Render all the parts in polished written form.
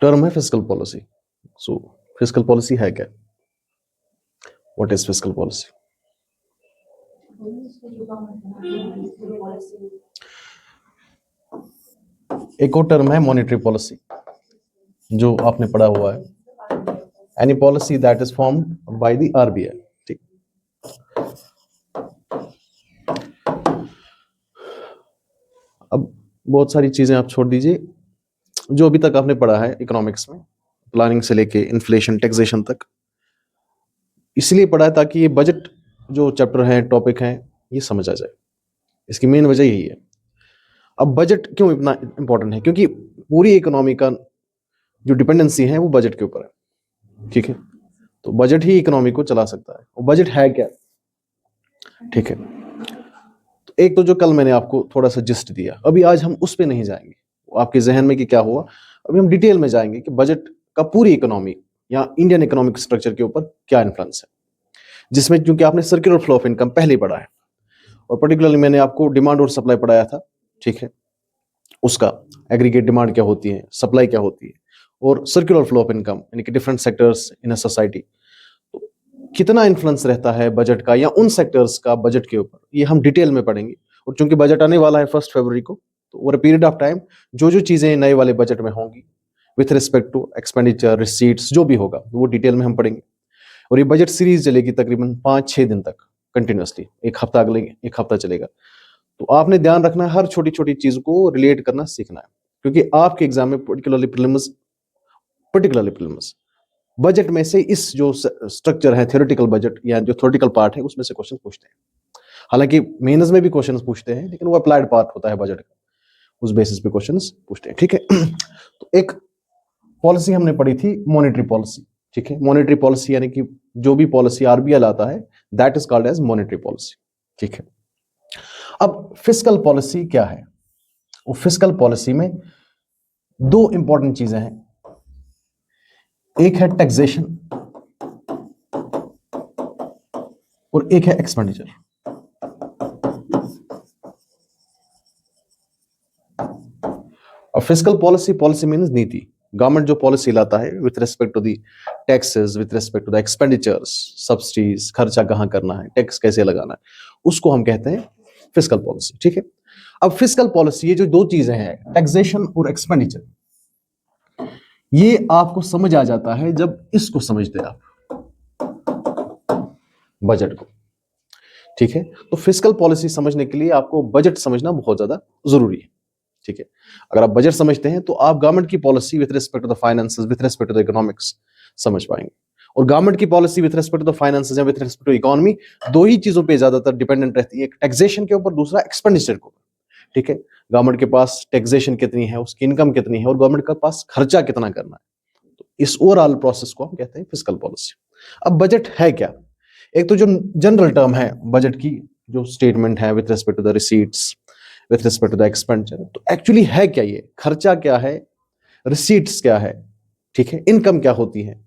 Term है fiscal policy. सो fiscal policy है क्या? What is fiscal policy? एक और टर्म है मॉनेटरी पॉलिसी, जो आपने पढ़ा हुआ है, any policy that is formed by the RBI. ठीक, अब बहुत सारी चीजें आप छोड़ दीजिए जो अभी तक आपने पढ़ा है इकोनॉमिक्स में, प्लानिंग से लेके इन्फ्लेशन टैक्सेशन तक। इसलिए पढ़ा है ताकि ये बजट जो चैप्टर है, टॉपिक है, ये समझ आ जाए। इसकी मेन वजह यही है। अब बजट क्यों इतना इंपॉर्टेंट है? क्योंकि पूरी इकोनॉमी का जो डिपेंडेंसी है वो बजट के ऊपर है। ठीक है, तो बजट ही इकोनॉमी को चला सकता है। और बजट है क्या? ठीक है, तो एक तो जो कल मैंने आपको थोड़ा सा जिस्ट दिया, अभी आज हम उस पे नहीं जाएंगे। आपके जहन में कि क्या हुआ, अभी हम डिटेल में जाएंगे कि बजट का पूरी इकोनॉमी या इंडियन इकोनॉमिक स्ट्रक्चर के ऊपर क्या इन्फ्लुएंस है, जिसमें क्योंकि आपने सर्कुलर फ्लो ऑफ इनकम पहले ही पढ़ा है, और पर्टिकुलरली मैंने आपको डिमांड और सप्लाई पढ़ाया था। ठीक है, उसका एग्रीगेट डिमांड क्या होती है, सप्लाई क्या होती है, और सर्कुलर फ्लो ऑफ इनकम यानी कि different sectors in a society, कितना इन्फ्लुएंस रहता है बजट का या उन सेक्टर्स का बजट के ऊपर, ये हम डिटेल में पढ़ेंगे। और चूंकि बजट आने वाला है 1 फरवरी को, तो ओवर पीरियड ऑफ टाइम जो जो चीजें नए वाले बजट में होंगी with respect to expenditure receipts जो भी होगा वो डिटेल में हम पढ़ेंगे। और ये बजट सीरीज चलेगी तकरीबन 5-6 दिन तक कंटिन्यूसली, एक हफ्ता अगले एक हफ्ता चलेगा। तो आपने ध्यान रखना है, हर छोटी छोटी चीज को रिलेट करना सीखना है, क्योंकि आपके एग्जाम में पर्टिकुलरली प्रीलिम्स बजट में से इस जो स्ट्रक्चर है थ्योरेटिकल बजट या जो थ्योरेटिकल पार्ट है उसमें से क्वेश्चन पूछते हैं। हालांकि मेंस में भी क्वेश्चंस पूछते हैं, लेकिन वो अप्लाइड पार्ट होता है बजट का, उस बेसिस पे क्वेश्चंस पूछते हैं। ठीक है, तो एक पॉलिसी हमने पढ़ी थी मॉनेटरी पॉलिसी। ठीक है, मॉनेटरी पॉलिसी यानी कि जो भी पॉलिसी आरबीआई लाता है that is called as monetary policy. ठीक है, अब फिस्कल पॉलिसी क्या है? वो फिस्कल पॉलिसी में दो इंपॉर्टेंट चीजें हैं, एक है टैक्सेशन और एक है एक्सपेंडिचर। अब फिस्कल पॉलिसी, पॉलिसी मीन्स नीति। गवर्नमेंट जो पॉलिसी लाता है with respect to the taxes, with respect to the expenditures, subsidies, खर्चा कहाँ करना है, टैक्स कैसे लगाना है, उसको हम कहते हैं फिस्कल पॉलिसी। ठीक है, अब फिस्कल पॉलिसी, ये जो दो चीजें हैं टैक्सेशन और एक्सपेंडिचर, ये आपको समझ आ जाता है जब इसको समझते हैं आप, बजट को। ठीक है, तो फिस्कल पॉलिसी समझने के लिए आपको बजट समझना बहुत ज्यादा जरूरी है। ठीक है, अगर आप बजट समझते हैं तो आप गवर्नमेंट की policy with respect to the finances, with respect to the economics समझ पाएंगे। और गवर्नमेंट की policy with respect to the finances या विद रिस्पेक्ट टू इकोनॉमी, दो ही चीजों पे ज्यादातर डिपेंडेंट रहती है, एक टैक्सेशन के ऊपर, दूसरा एक्सपेंडिचर के ऊपर। ठीक है, गवर्नमेंट के पास टैक्सेशन कितनी है, उसकी इनकम कितनी है, और गवर्नमेंट के पास खर्चा कितना करना है, तो इस ओवरऑल प्रोसेस को हम कहते हैं फिस्कल पॉलिसी। अब बजट है क्या? एक तो जो जनरल टर्म है बजट की, जो स्टेटमेंट है with respect to the receipts, with respect to the expenditure, तो एक्चुअली है क्या ये, खर्चा क्या है, रिसीट्स क्या है, ठीक है, इनकम क्या होती है,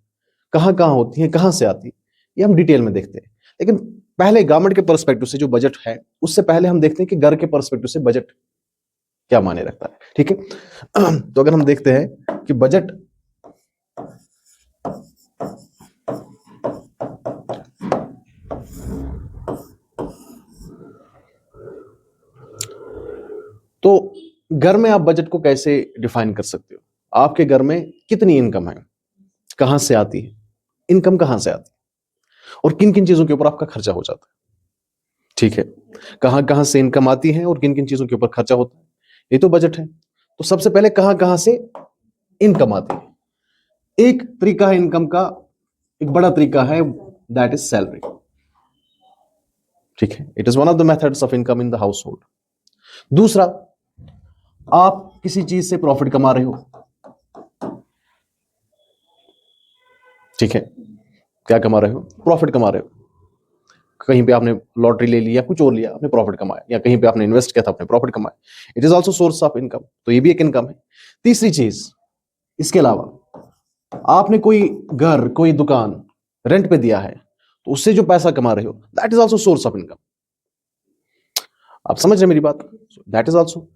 कहां कहां होती है, कहां से आती है, ये हम डिटेल में देखते हैं। लेकिन पहले गवर्नमेंट के पर्सपेक्टिव से जो बजट है, उससे पहले हम देखते हैं कि घर के पर्सपेक्टिव से बजट क्या माने रखता है। ठीक है, तो अगर हम देखते हैं कि बजट तो घर में आप बजट को कैसे डिफाइन कर सकते हो? आपके घर में कितनी इनकम है, कहां से आती है, इनकम कहां से आती है, और किन किन चीजों के ऊपर आपका खर्चा हो जाता है। ठीक है, कहां कहां से इनकम आती है और किन किन चीजों के ऊपर खर्चा होता है, ये तो बजट है। तो सबसे पहले कहां कहां से इनकम आती है? एक तरीका है इनकम का, एक बड़ा तरीका है, दैट इज सैलरी। ठीक है, it is one of the methods of income in the house hold. दूसरा, आप किसी चीज से प्रॉफिट कमा रहे हो। ठीक है, क्या कमा रहे हो? प्रॉफिट कमा रहे हो। कहीं पे आपने लॉटरी ले लिया, कुछ और लिया, आपने प्रॉफिट कमाया, या कहीं पे आपने इन्वेस्ट किया था, आपने प्रॉफिट कमाया। It is also source of income, तो ये भी एक इनकम है। तीसरी चीज, इसके अलावा आपने कोई घर, कोई दुकान रेंट पे दिया है, तो उससे जो पैसा कमा रहे हो, that is also source of income. आप समझ रहे हैं मेरी बात? दैट इज ऑल्सो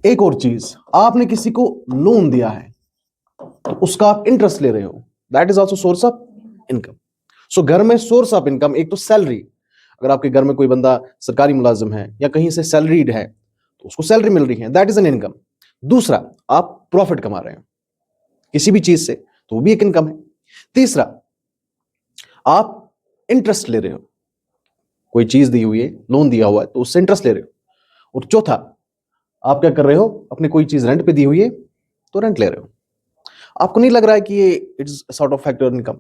एक और चीज, आपने किसी को लोन दिया है तो उसका आप इंटरेस्ट ले रहे हो, that is also source of income. So घर में सोर्स ऑफ इनकम एक तो सैलरी, अगर आपके घर में कोई बंदा सरकारी मुलाजिम है या कहीं से सैलरीड है तो उसको सैलरी मिल रही है, दैट इज एन इनकम। दूसरा, आप प्रॉफिट कमा रहे हो किसी भी चीज से, तो वो भी एक इनकम है। तीसरा, आप इंटरेस्ट ले रहे हो, कोई चीज दी हुई है, लोन दिया हुआ है तो उससे इंटरेस्ट ले रहे हो। और चौथा, आप क्या कर रहे हो, अपनी कोई चीज रेंट पे दी हुई है तो रेंट ले रहे हो। आपको नहीं लग रहा है कि ये it's sort of factor income?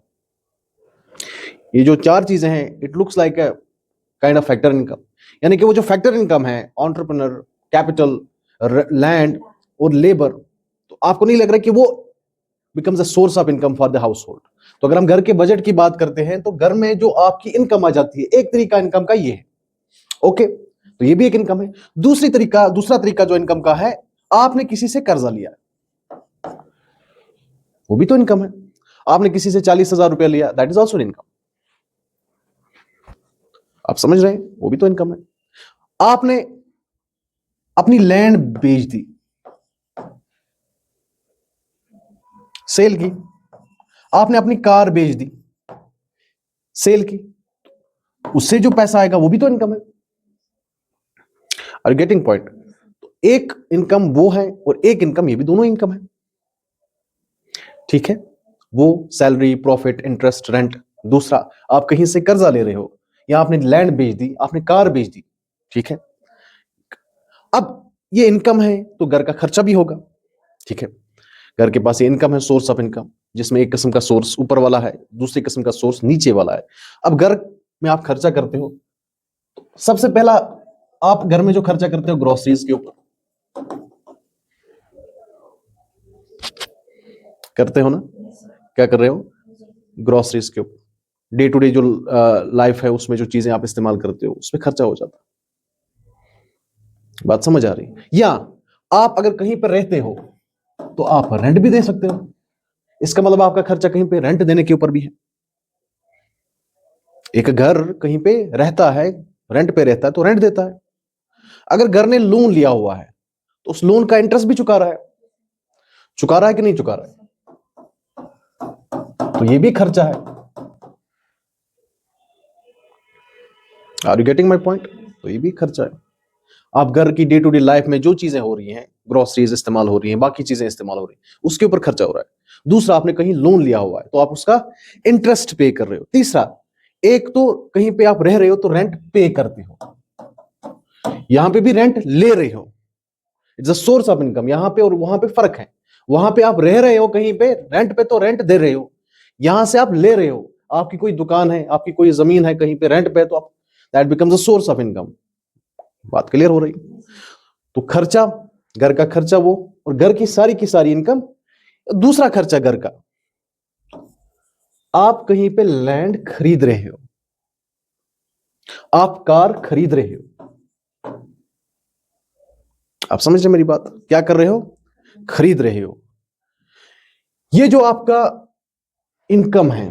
ये जो चार चीजें हैं, it looks like a kind of factor income. यानी कि वो जो फैक्टर इनकम है, एंटरप्रेन्योर, कैपिटल, लैंड और लेबर, तो आपको नहीं लग रहा कि वो becomes a source of income for the house hold? तो अगर हम घर के बजट की बात करते हैं तो घर में जो आपकी इनकम आ जाती है, एक तरीका इनकम का ये है, ओके, तो ये भी एक इनकम है। दूसरा तरीका जो इनकम का है, आपने किसी से कर्जा लिया, वो भी तो इनकम है। आपने किसी से 40,000 रुपया लिया, दैट इज ऑल्सो इनकम। आप समझ रहे हैं, वो भी तो इनकम है। आपने अपनी लैंड बेच दी, सेल की। आपने अपनी कार बेच दी, सेल की। उससे जो पैसा आएगा वो भी तो इनकम है। Are getting point? एक इनकम वो है और एक इनकम ये भी, दोनों इनकम है, ठीक है। वो सैलरी, प्रॉफिट, इंटरेस्ट, रेंट। दूसरा, आप कहीं से कर्जा ले रहे हो या आपने लैंड बेच दी, आपने कार बेच दी, ठीक है। अब ये इनकम है तो घर का खर्चा भी होगा, ठीक है। घर के पास ये इनकम है, सोर्स ऑफ इनकम, जिसमें एक किस्म का सोर्स ऊपर वाला है, दूसरी किस्म का सोर्स नीचे वाला है। अब घर में आप खर्चा करते हो, सबसे पहला आप घर में जो खर्चा करते हो ग्रोसरीज के ऊपर करते हो ना, क्या कर रहे हो, ग्रोसरीज के ऊपर। डे टू डे जो लाइफ है उसमें जो चीजें आप इस्तेमाल करते हो उसमें खर्चा हो जाता है। बात समझ आ रही? या आप अगर कहीं पर रहते हो तो आप रेंट भी दे सकते हो, इसका मतलब आपका खर्चा कहीं पे रेंट देने के ऊपर भी है। एक घर कहीं पे रहता है, रेंट पे रहता है तो रेंट देता है। अगर घर ने लोन लिया हुआ है तो उस लोन का इंटरेस्ट भी चुका रहा है कि नहीं चुका रहा है, तो ये भी खर्चा है। Are you getting my point? तो ये भी खर्चा है। आप घर की डे टू डे लाइफ में जो चीजें हो रही हैं, ग्रोसरीज इस्तेमाल हो रही हैं, बाकी चीजें इस्तेमाल हो रही हैं, उसके ऊपर खर्चा हो रहा है। दूसरा, आपने कहीं लोन लिया हुआ है तो आप उसका इंटरेस्ट पे कर रहे हो। तीसरा, एक तो कहीं पे आप रह रहे हो तो रेंट पे करते हो, यहां पे भी रेंट ले रहे हो, it's a source of income. यहां पे और वहां पे फर्क है, वहां पे आप रह रहे हो कहीं पे रेंट पे तो रेंट दे रहे हो, यहां से आप ले रहे हो। आपकी कोई दुकान है, आपकी कोई जमीन है कहीं पे रेंट पे, तो आप that becomes a source of income. बात क्लियर हो रही? तो खर्चा, घर का खर्चा वो, और घर की सारी इनकम। दूसरा खर्चा घर का, आप कहीं पे लैंड खरीद रहे हो, आप कार खरीद रहे हो। आप समझ रहे मेरी बात? क्या कर रहे हो, खरीद रहे हो। ये जो आपका इनकम है,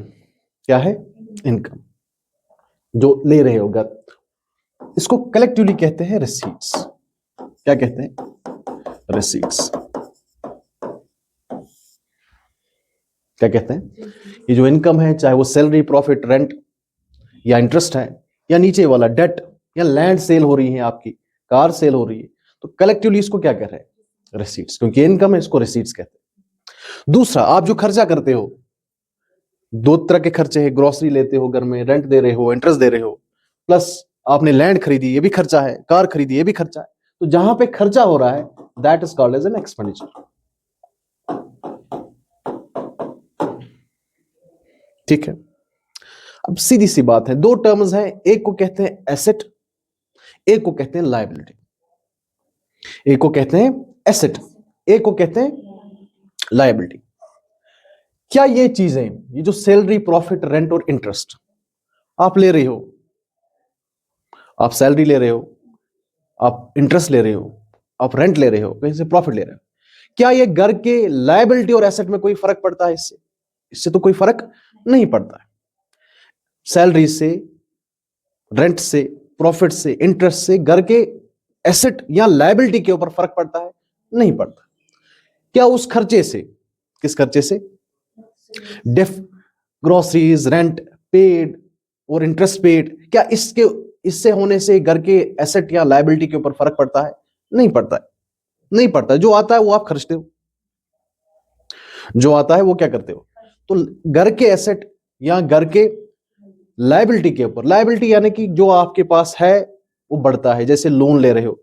क्या है, इनकम जो ले रहे हो घर, इसको कलेक्टिवली कहते हैं रिसीट्स। क्या कहते हैं, रिसीट्स। क्या कहते हैं, ये जो इनकम है, चाहे वो सैलरी, प्रॉफिट, रेंट या इंटरेस्ट है, या नीचे वाला डेट, या लैंड सेल हो रही है आपकी, कार सेल हो रही है, तो कलेक्टिवली इसको क्या कह रहे हैं, रिसीट्स। क्योंकि इनकम है, इसको रिसीट्स कहते हैं। दूसरा, आप जो खर्चा करते हो, दो तरह के खर्चे हैं, ग्रोसरी लेते हो घर में, रेंट दे रहे हो, इंटरेस्ट दे रहे हो, प्लस आपने लैंड खरीदी, ये भी खर्चा है, कार खरीदी, ये भी खर्चा है। तो जहां पे खर्चा हो रहा है, that is called as an expenditure. ठीक है। अब सीधी सी बात है, दो टर्म्स हैं, एक को कहते हैं एसेट, एक को कहते हैं लायबिलिटी। एक को कहते हैं एसेट, एक को कहते हैं लायबिलिटी। क्या ये चीजें, ये जो सैलरी, प्रॉफिट, रेंट और इंटरेस्ट आप ले रहे हो, आप सैलरी ले रहे हो, आप इंटरेस्ट ले रहे हो, आप रेंट ले रहे हो, कहीं से प्रॉफिट ले रहे हो, क्या ये घर के लायबिलिटी और एसेट में कोई फर्क पड़ता है? इससे इससे तो कोई फर्क नहीं पड़ता है। सैलरी से, रेंट से, प्रॉफिट से, इंटरेस्ट से घर के एसेट या लायबिलिटी के ऊपर फर्क पड़ता है? नहीं पड़ता। क्या उस खर्चे से, किस खर्चे से, डेफ, ग्रोसरीज, रेंट पेड और इंटरेस्ट पेड, क्या इससे होने से घर के एसेट या लायबिलिटी के ऊपर फर्क पड़ता है? नहीं पड़ता है, नहीं पड़ता है। जो आता है वो आप खर्चते हो, जो आता है वो क्या करते हो? तो घर के एसेट या घर के लायबिलिटी के ऊपर, लायबिलिटी यानी कि जो आपके पास है वो बढ़ता है, जैसे लोन ले रहे हो,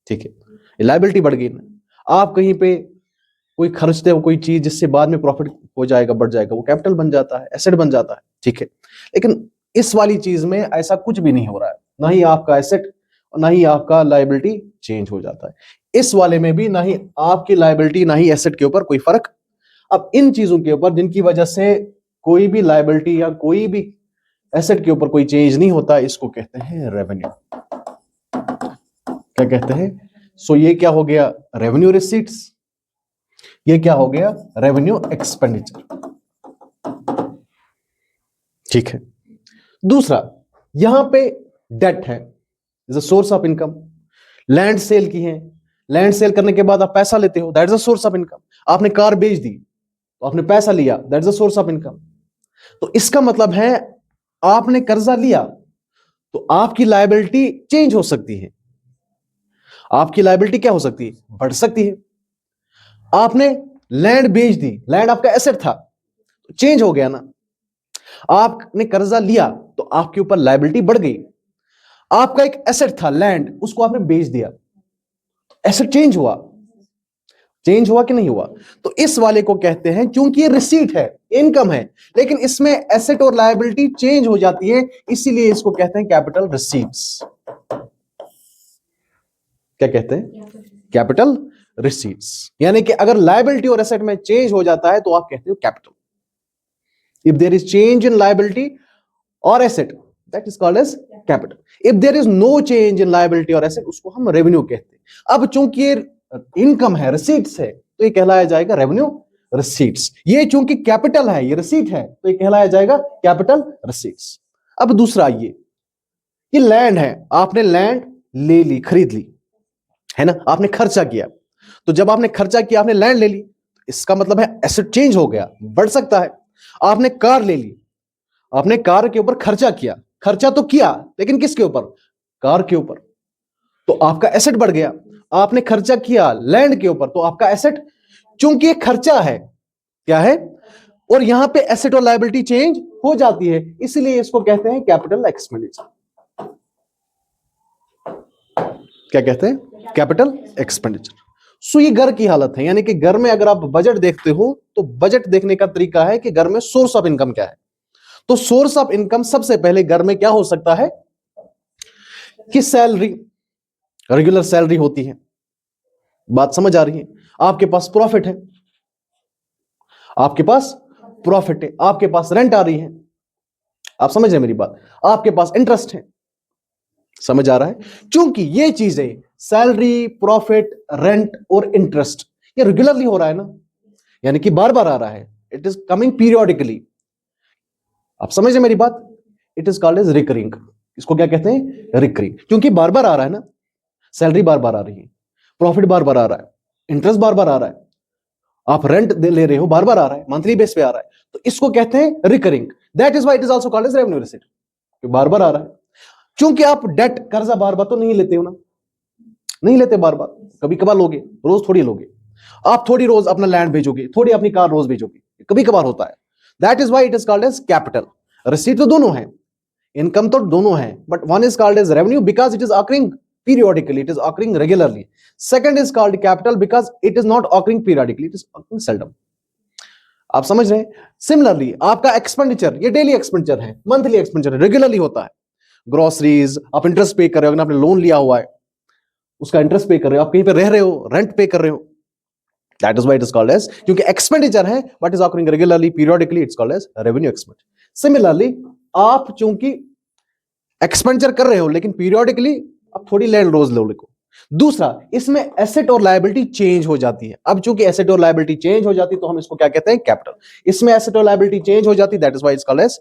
ठीक है, लायबिलिटी बढ़ गई ना। आप कहीं पे कोई खर्चते हो कोई चीज जिससे बाद में प्रॉफिट हो जाएगा, बढ़ जाएगा, वो कैपिटल बन जाता है, एसेट बन जाता है, ठीक है। लेकिन इस वाली चीज में ऐसा कुछ भी नहीं हो रहा है, ना ही आपका एसेट और ना ही आपका लायबिलिटी चेंज हो जाता है। इस वाले में भी ना ही आपकी लायबिलिटी ना ही एसेट के ऊपर कोई फर्क। अब इन चीजों के ऊपर जिनकी वजह से कोई भी लायबिलिटी या कोई भी एसेट के ऊपर कोई चेंज नहीं होता, इसको कहते हैं रेवेन्यू। क्या कहते हैं? सो ये क्या हो गया? Revenue receipts. ये क्या हो गया? रेवेन्यू एक्सपेंडिचर, ठीक है। दूसरा, यहां पे डेट है, is a source of income. Land sale की है, लैंड सेल करने के बाद आप पैसा लेते हो, that is a source of income. आपने कार बेच दी तो आपने पैसा लिया, that is a source of income. तो इसका मतलब है आपने कर्जा लिया तो आपकी लायबिलिटी चेंज हो सकती है, आपकी लायबिलिटी क्या हो सकती है? बढ़ सकती है। आपने लैंड बेच दी, लैंड आपका एसेट था, तो चेंज हो गया ना। आपने कर्जा लिया तो आपके ऊपर लायबिलिटी बढ़ गई। आपका एक एसेट था लैंड, उसको आपने बेच दिया, एसेट चेंज हुआ, चेंज हुआ कि नहीं हुआ? तो इस वाले को कहते हैं, क्योंकि ये रिसीट है, इनकम है, लेकिन इसमें एसेट और लायबिलिटी चेंज हो जाती है, इसीलिए इसको कहते हैं कैपिटल रिसीट्स। क्या कहते हैं? Capital receipts. यानी कि अगर लायबिलिटी और एसेट में चेंज हो जाता है तो आप कहते हो capital. If there is change in liability और asset, that is called as capital. If there is no change in liability और एसेट, उसको हम रेवेन्यू कहते हैं। अब चूंकि ये इनकम है, रिसीट्स है, तो ये कहलाया जाएगा रेवेन्यू रिसीट्स। ये चूंकि कैपिटल है, ये रिसीट है, तो ये कहलाया जाएगा कैपिटल रिसीट्स। अब दूसरा, ये लैंड है, आपने लैंड ले ली, खरीद ली, है ना, आपने खर्चा किया। तो जब आपने खर्चा किया, आपने लैंड ले ली, इसका मतलब है एसेट चेंज हो गया, बढ़ सकता है। आपने कार ले ली, आपने कार के ऊपर खर्चा किया, खर्चा तो किया लेकिन किसके ऊपर? कार के ऊपर, तो आपका एसेट बढ़ गया। आपने खर्चा किया लैंड के ऊपर, तो आपका एसेट, चूंकि खर्चा है, क्या है, और यहां पे एसेट और लायबिलिटी चेंज हो जाती है, इसलिए इसको कहते हैं कैपिटल एक्सपेंडिचर। क्या कहते हैं? Capital expenditure. सो ये घर की हालत है, यानी कि घर में अगर आप बजट देखते हो तो बजट देखने का तरीका है कि घर में सोर्स ऑफ इनकम क्या है। तो सोर्स ऑफ इनकम सबसे पहले घर में क्या हो सकता है कि सैलरी, रेगुलर सैलरी होती है। बात समझ आ रही है? आपके पास प्रॉफिट है, आपके पास प्रॉफिट है, आपके पास रेंट आ रही है, आप समझ रहे मेरी बात, आपके पास इंटरेस्ट है, समझ आ रहा है? क्योंकि ये चीजें सैलरी, प्रॉफिट, रेंट और इंटरेस्ट ये रेगुलरली हो रहा है ना, यानी कि बार बार आ रहा है, इट इज कमिंग पीरियोडिकली। आप समझ रहे मेरी बात? It is called as recurring. इसको क्या कहते हैं? रिकरिंग, क्योंकि बार बार आ रहा है ना, सैलरी बार बार आ रही है, प्रॉफिट बार बार आ रहा है, इंटरेस्ट बार बार आ रहा है, आप रेंट ले रहे हो, बार बार आ रहा है, मंथली बेस पे आ रहा है, तो इसको कहते हैं recurring. That is why it is also called as revenue receipt, बार बार आ रहा है। क्योंकि आप डेट, कर्जा बार बार तो नहीं लेते हो ना, नहीं लेते बार बार, कभी कभार लोगे, रोज थोड़ी लोगे। आप थोड़ी रोज अपना लैंड भेजोगे, थोड़ी अपनी कार रोज भेजोगे, कभी कभार होता है। That is why it is called as capital. Receipt तो दोनों है, इनकम तो दोनों है, but one is called as revenue because it is occurring periodically, it is occurring regularly. Second is called capital because it is not occurring periodically, it is occurring seldom. आप समझ रहे हैं? सिमिलरली आपका expenditure, ये daily expenditure है, monthly expenditure regularly होता है। Groceries, आप इंटरेस्ट पे कर रहे हो, आपने लोन लिया हुआ है, उसका इंटरेस्ट पे कर रहे हो, आप कहीं पे रह रहे हो, रेंट पे कर रहे हो, that is why it is called as, क्योंकि एक्सपेंडिचर है but is occurring regularly, periodically, it's called as revenue expenditure. Similarly आप चूंकि एक्सपेंडिचर कर रहे हो लेकिन पीरियोडिकली अब थोड़ी लैंड रोज लो लिखो। दूसरा, इसमें एसेट और लायबिलिटी चेंज हो जाती है। अब चूंकि एसेट और लायबिलिटी चेंज हो जाती है तो हम इसको क्या कहते हैं? कैपिटल। इसमें एसेट और लायबिलिटी चेंज हो जाती है, that is why it's called as.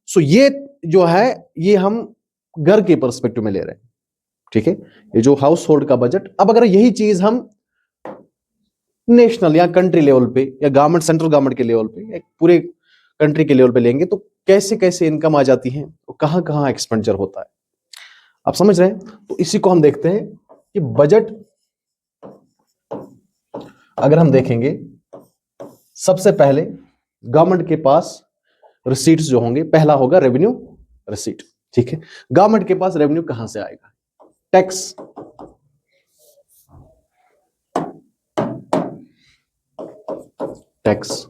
So ये जो है, ये हम घर के पर्सपेक्टिव में ले रहे हैं, ठीक है, ये जो हाउस होल्ड का बजट। अब अगर यही चीज हम नेशनल या कंट्री लेवल पे या गवर्नमेंट, सेंट्रल गवर्नमेंट के लेवल पे, एक पूरे कंट्री के लेवल पे लेंगे तो कैसे कैसे इनकम आ जाती है, तो कहां कहां एक्सपेंडिचर होता है, आप समझ रहे हैं। तो इसी को हम देखते हैं कि बजट अगर हम देखेंगे, सबसे पहले गवर्नमेंट के पास रिसीट्स जो होंगे, पहला होगा रेवेन्यू रिसीट, ठीक है। गवर्नमेंट के पास रेवेन्यू कहां से आएगा, टैक्स, टैक्स।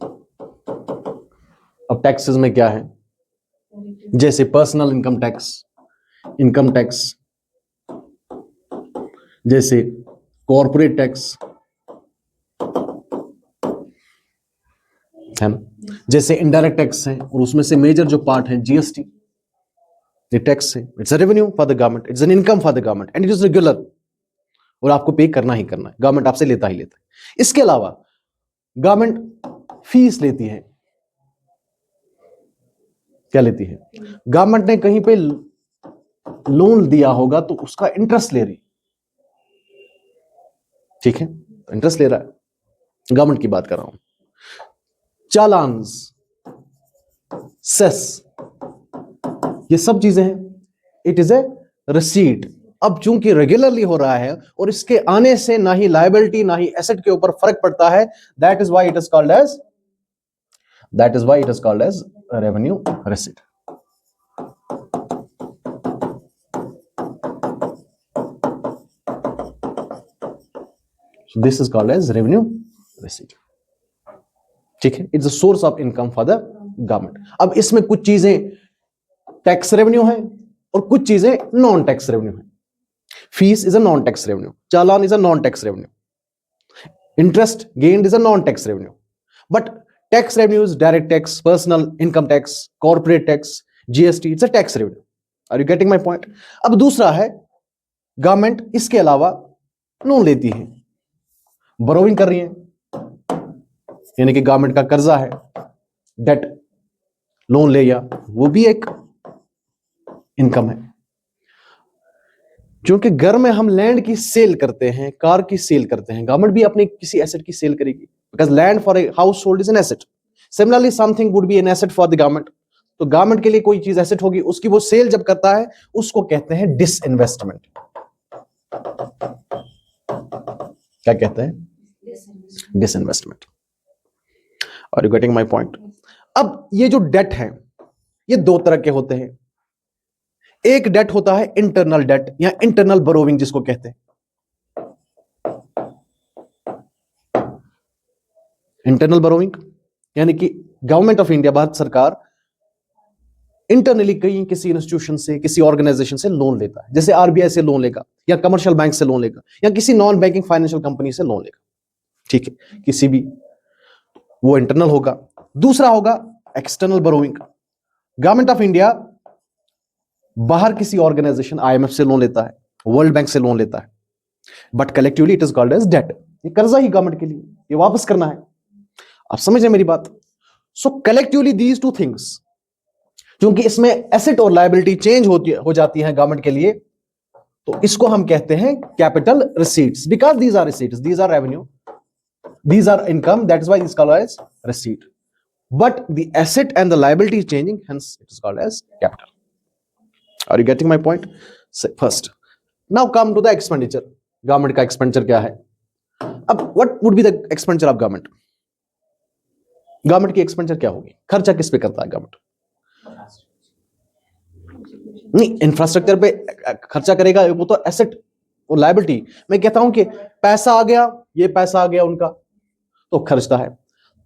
अब टैक्सेस में क्या है, जैसे पर्सनल इनकम टैक्स, जैसे कॉर्पोरेट टैक्स है ना, जैसे इनडायरेक्ट टैक्स है, और उसमें से मेजर जो पार्ट है जीएसटी, ये टैक्स है। It's a revenue for the government, it's an income for the government and it is regular, और आपको पे करना ही करना है, गवर्नमेंट आपसे लेता ही लेता है। इसके अलावा गवर्नमेंट फीस लेती है, क्या लेती है, गवर्नमेंट ने कहीं पे लोन दिया होगा तो उसका इंटरेस्ट ले रही, ठीक है, इंटरेस्ट ले रहा है, गवर्नमेंट की बात कर रहा हूं। चालान्स, सेस, ये सब चीजें हैं, इट इज ए रिसीट। अब चूंकि रेगुलरली हो रहा है और इसके आने से ना ही लायबिलिटी ना ही एसेट के ऊपर फर्क पड़ता है, that is why it is called as revenue receipt. So this is called as revenue receipt, ठीक है। It's a source of income for the government. अब इसमें कुछ चीजें टैक्स रेवेन्यू है और कुछ चीजें नॉन टैक्स रेवेन्यू है। Fees is a non tax revenue, challan is a non tax revenue, interest gained is a non tax revenue, but tax revenue is direct tax, personal income tax, corporate tax, GST, it's a tax revenue. Are you getting my point. अब दूसरा है, government इसके अलावा loan लेती है, borrowing कर रही है, यानी कि गवर्नमेंट का कर्जा है, डेट, लोन ले या, वो भी एक इनकम है। क्योंकि घर में हम लैंड की सेल करते हैं, कार की सेल करते हैं, गवर्नमेंट भी अपने किसी एसेट की सेल करेगी, because land for a house hold is an asset. Similarly something would be an asset for the government. तो गवर्नमेंट के लिए कोई चीज एसेट होगी, उसकी वो सेल जब करता है उसको कहते हैं डिसइन्वेस्टमेंट। क्या कहते हैं, disinvestment. Are you getting my point. अब ये जो डेट है ये दो तरह के होते हैं। एक डेट होता है इंटरनल डेट या इंटरनल बोरोविंग जिसको कहते हैं। इंटरनल बोरोविंग यानी कि गवर्नमेंट ऑफ इंडिया, भारत सरकार इंटरनली कहीं किसी इंस्टीट्यूशन से, किसी ऑर्गेनाइजेशन से लोन लेता है, जैसे आरबीआई से लोन लेगा या कमर्शियल बैंक से लोन लेगा या किसी नॉन बैंकिंग फाइनेंशियल कंपनी से लोन लेगा, ठीक है, किसी भी, वो इंटरनल होगा। दूसरा होगा external borrowing. Government of India बाहर किसी ऑर्गेनाइजेशन, आईएमएफ से लोन लेता है, वर्ल्ड बैंक से लोन लेता है, but collectively it is called as debt. ये कर्जा ही गवर्नमेंट के लिए, ये वापस करना है। आप समझ रहे मेरी बात। सो कलेक्टिवली दीज टू थिंग्स, क्योंकि इसमें एसेट और लायबिलिटी चेंज हो जाती है गवर्नमेंट के लिए, तो इसको हम कहते हैं capital receipts, because these are receipts, these are revenue, these are income, that is why it is called as receipt, but the asset and the liability is changing, hence it is called as capital. Are you getting my point? So first, now come to the expenditure. Government का expenditure क्या है? अब what would be the expenditure of government? Government की expenditure क्या होगी? खर्चा किस पे करता है गवर्नमेंट? नहीं, इंफ्रास्ट्रक्चर पे खर्चा करेगा, वो तो एसेट और लायबिलिटी। मैं कहता हूं कि पैसा आ गया, ये पैसा आ गया उनका, तो खर्चता है।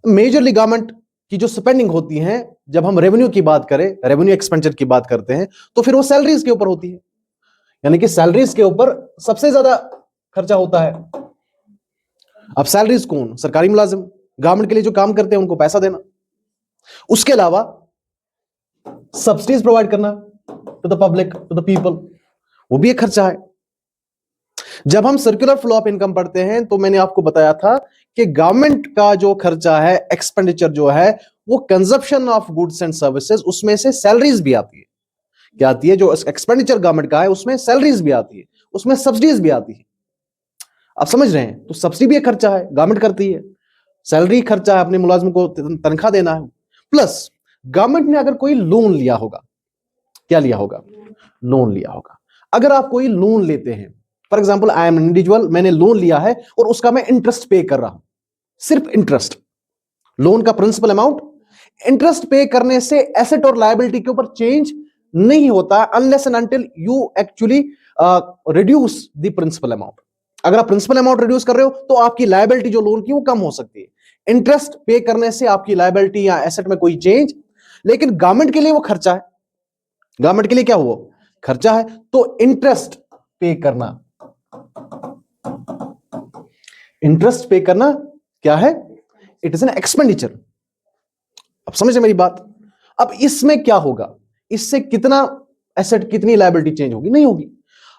मेजरली गवर्नमेंट की जो स्पेंडिंग होती है, जब हम रेवेन्यू की बात करें, रेवेन्यू एक्सपेंडिचर की बात करते हैं, तो फिर वो सैलरीज के ऊपर होती है, यानी कि सैलरीज के ऊपर सबसे ज्यादा खर्चा होता है। अब सैलरीज कौन, सरकारी मुलाजिम, गवर्नमेंट के लिए जो काम करते हैं उनको पैसा देना, उसके अलावा सब्सिडीज प्रोवाइड करना to the public, to the people, वो भी एक खर्चा है। जब हम सर्कुलर फ्लो ऑफ इनकम पढ़ते हैं तो मैंने आपको बताया था कि गवर्नमेंट का जो खर्चा है, एक्सपेंडिचर जो है, वो consumption of goods and services, उसमें से सैलरीज भी आती है। क्या आती है? जो एक्सपेंडिचर गवर्नमेंट का है उसमें सैलरीज भी आती है, उसमें सब्सिडीज भी आती है। आप समझ रहे हैं? तो सब्सिडी भी एक खर्चा है, गवर्नमेंट करती है। सैलरी खर्चा है, अपने मुलाजिम को तनख्वाह देना है। प्लस गवर्नमेंट ने अगर कोई लोन लिया होगा, क्या लिया होगा? लोन लिया होगा। अगर आप कोई लोन लेते हैं, for example I am individual, मैंने लोन लिया है और उसका मैं इंटरेस्ट पे कर रहा हूं, सिर्फ इंटरेस्ट, लोन का प्रिंसिपल अमाउंट, इंटरेस्ट पे करने से एसेट और लायबिलिटी के ऊपर चेंज नहीं होता unless and until you actually reduce the principal amount. अगर आप प्रिंसिपल अमाउंट रिड्यूस कर रहे हो तो आपकी लायबिलिटी जो लोन की वो कम हो सकती है। इंटरेस्ट पे करने से आपकी लायबिलिटी या एसेट में कोई चेंज, लेकिन गवर्नमेंट के लिए वो खर्चा है। गवर्नमेंट के लिए क्या हुआ? खर्चा है। तो इंटरेस्ट पे करना, इंटरेस्ट पे करना क्या है? It is an expenditure. अब समझे मेरी बात? अब इसमें क्या होगा? इससे कितना एसेट, कितनी लायबिलिटी चेंज होगी? नहीं होगी।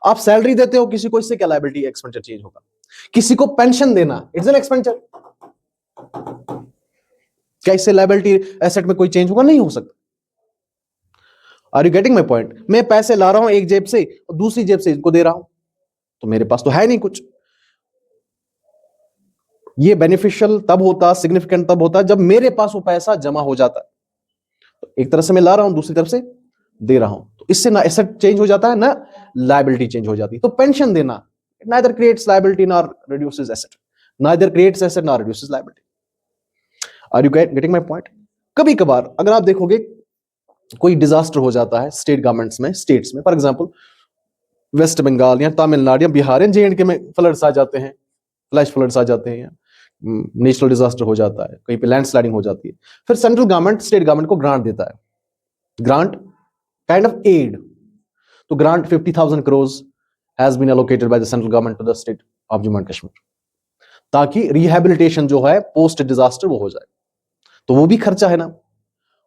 आप सैलरी देते हो किसी को, इससे क्या लायबिलिटी एक्सपेंडिचर चेंज होगा? किसी को पेंशन देना, इट्स एन एक्सपेंडिचर, क्या इससे लायबिलिटी एसेट में कोई चेंज होगा? नहीं हो सकता। Are you getting my point? मैं पैसे ला रहा हूं एक जेब से और दूसरी जेब से इनको दे रहा हूं, तो मेरे पास तो है नहीं कुछ। ये बेनिफिशियल तब होता, सिग्निफिकेंट तब होता जब मेरे पास वो पैसा जमा हो जाता है। तो एक तरफ से मैं ला रहा हूं, दूसरी तरफ से दे रहा हूं, तो इससे ना एसेट चेंज हो जाता है ना लायबिलिटी चेंज हो जाती है। तो पेंशन देना, neither creates liability nor reduces asset, neither creates asset nor reduces liability. Are you getting my point? कभी कभार अगर आप देखोगे कोई डिजास्टर हो जाता है स्टेट गवर्नमेंट्स में, स्टेट्स में, फॉर एग्जांपल वेस्ट बंगाल या तमिलनाडु या बिहार या जे एंड के में फ्लड्स आ जाते हैं, फ्लैश फ्लड्स आ जाते हैं, नेशनल डिजास्टर हो जाता है, कहीं पे लैंडस्लाइडिंग हो जाती है, फिर सेंट्रल गवर्नमेंट स्टेट गवर्नमेंट को ग्रांट देता है, ग्रांट काइंड ऑफ एड। तो grant 50,000 crores has been allocated by the central government to the state of Jammu and Kashmir, ताकि रिहेबिलिटेशन जो है पोस्ट डिजास्टर वो हो जाए। तो वो भी खर्चा है ना,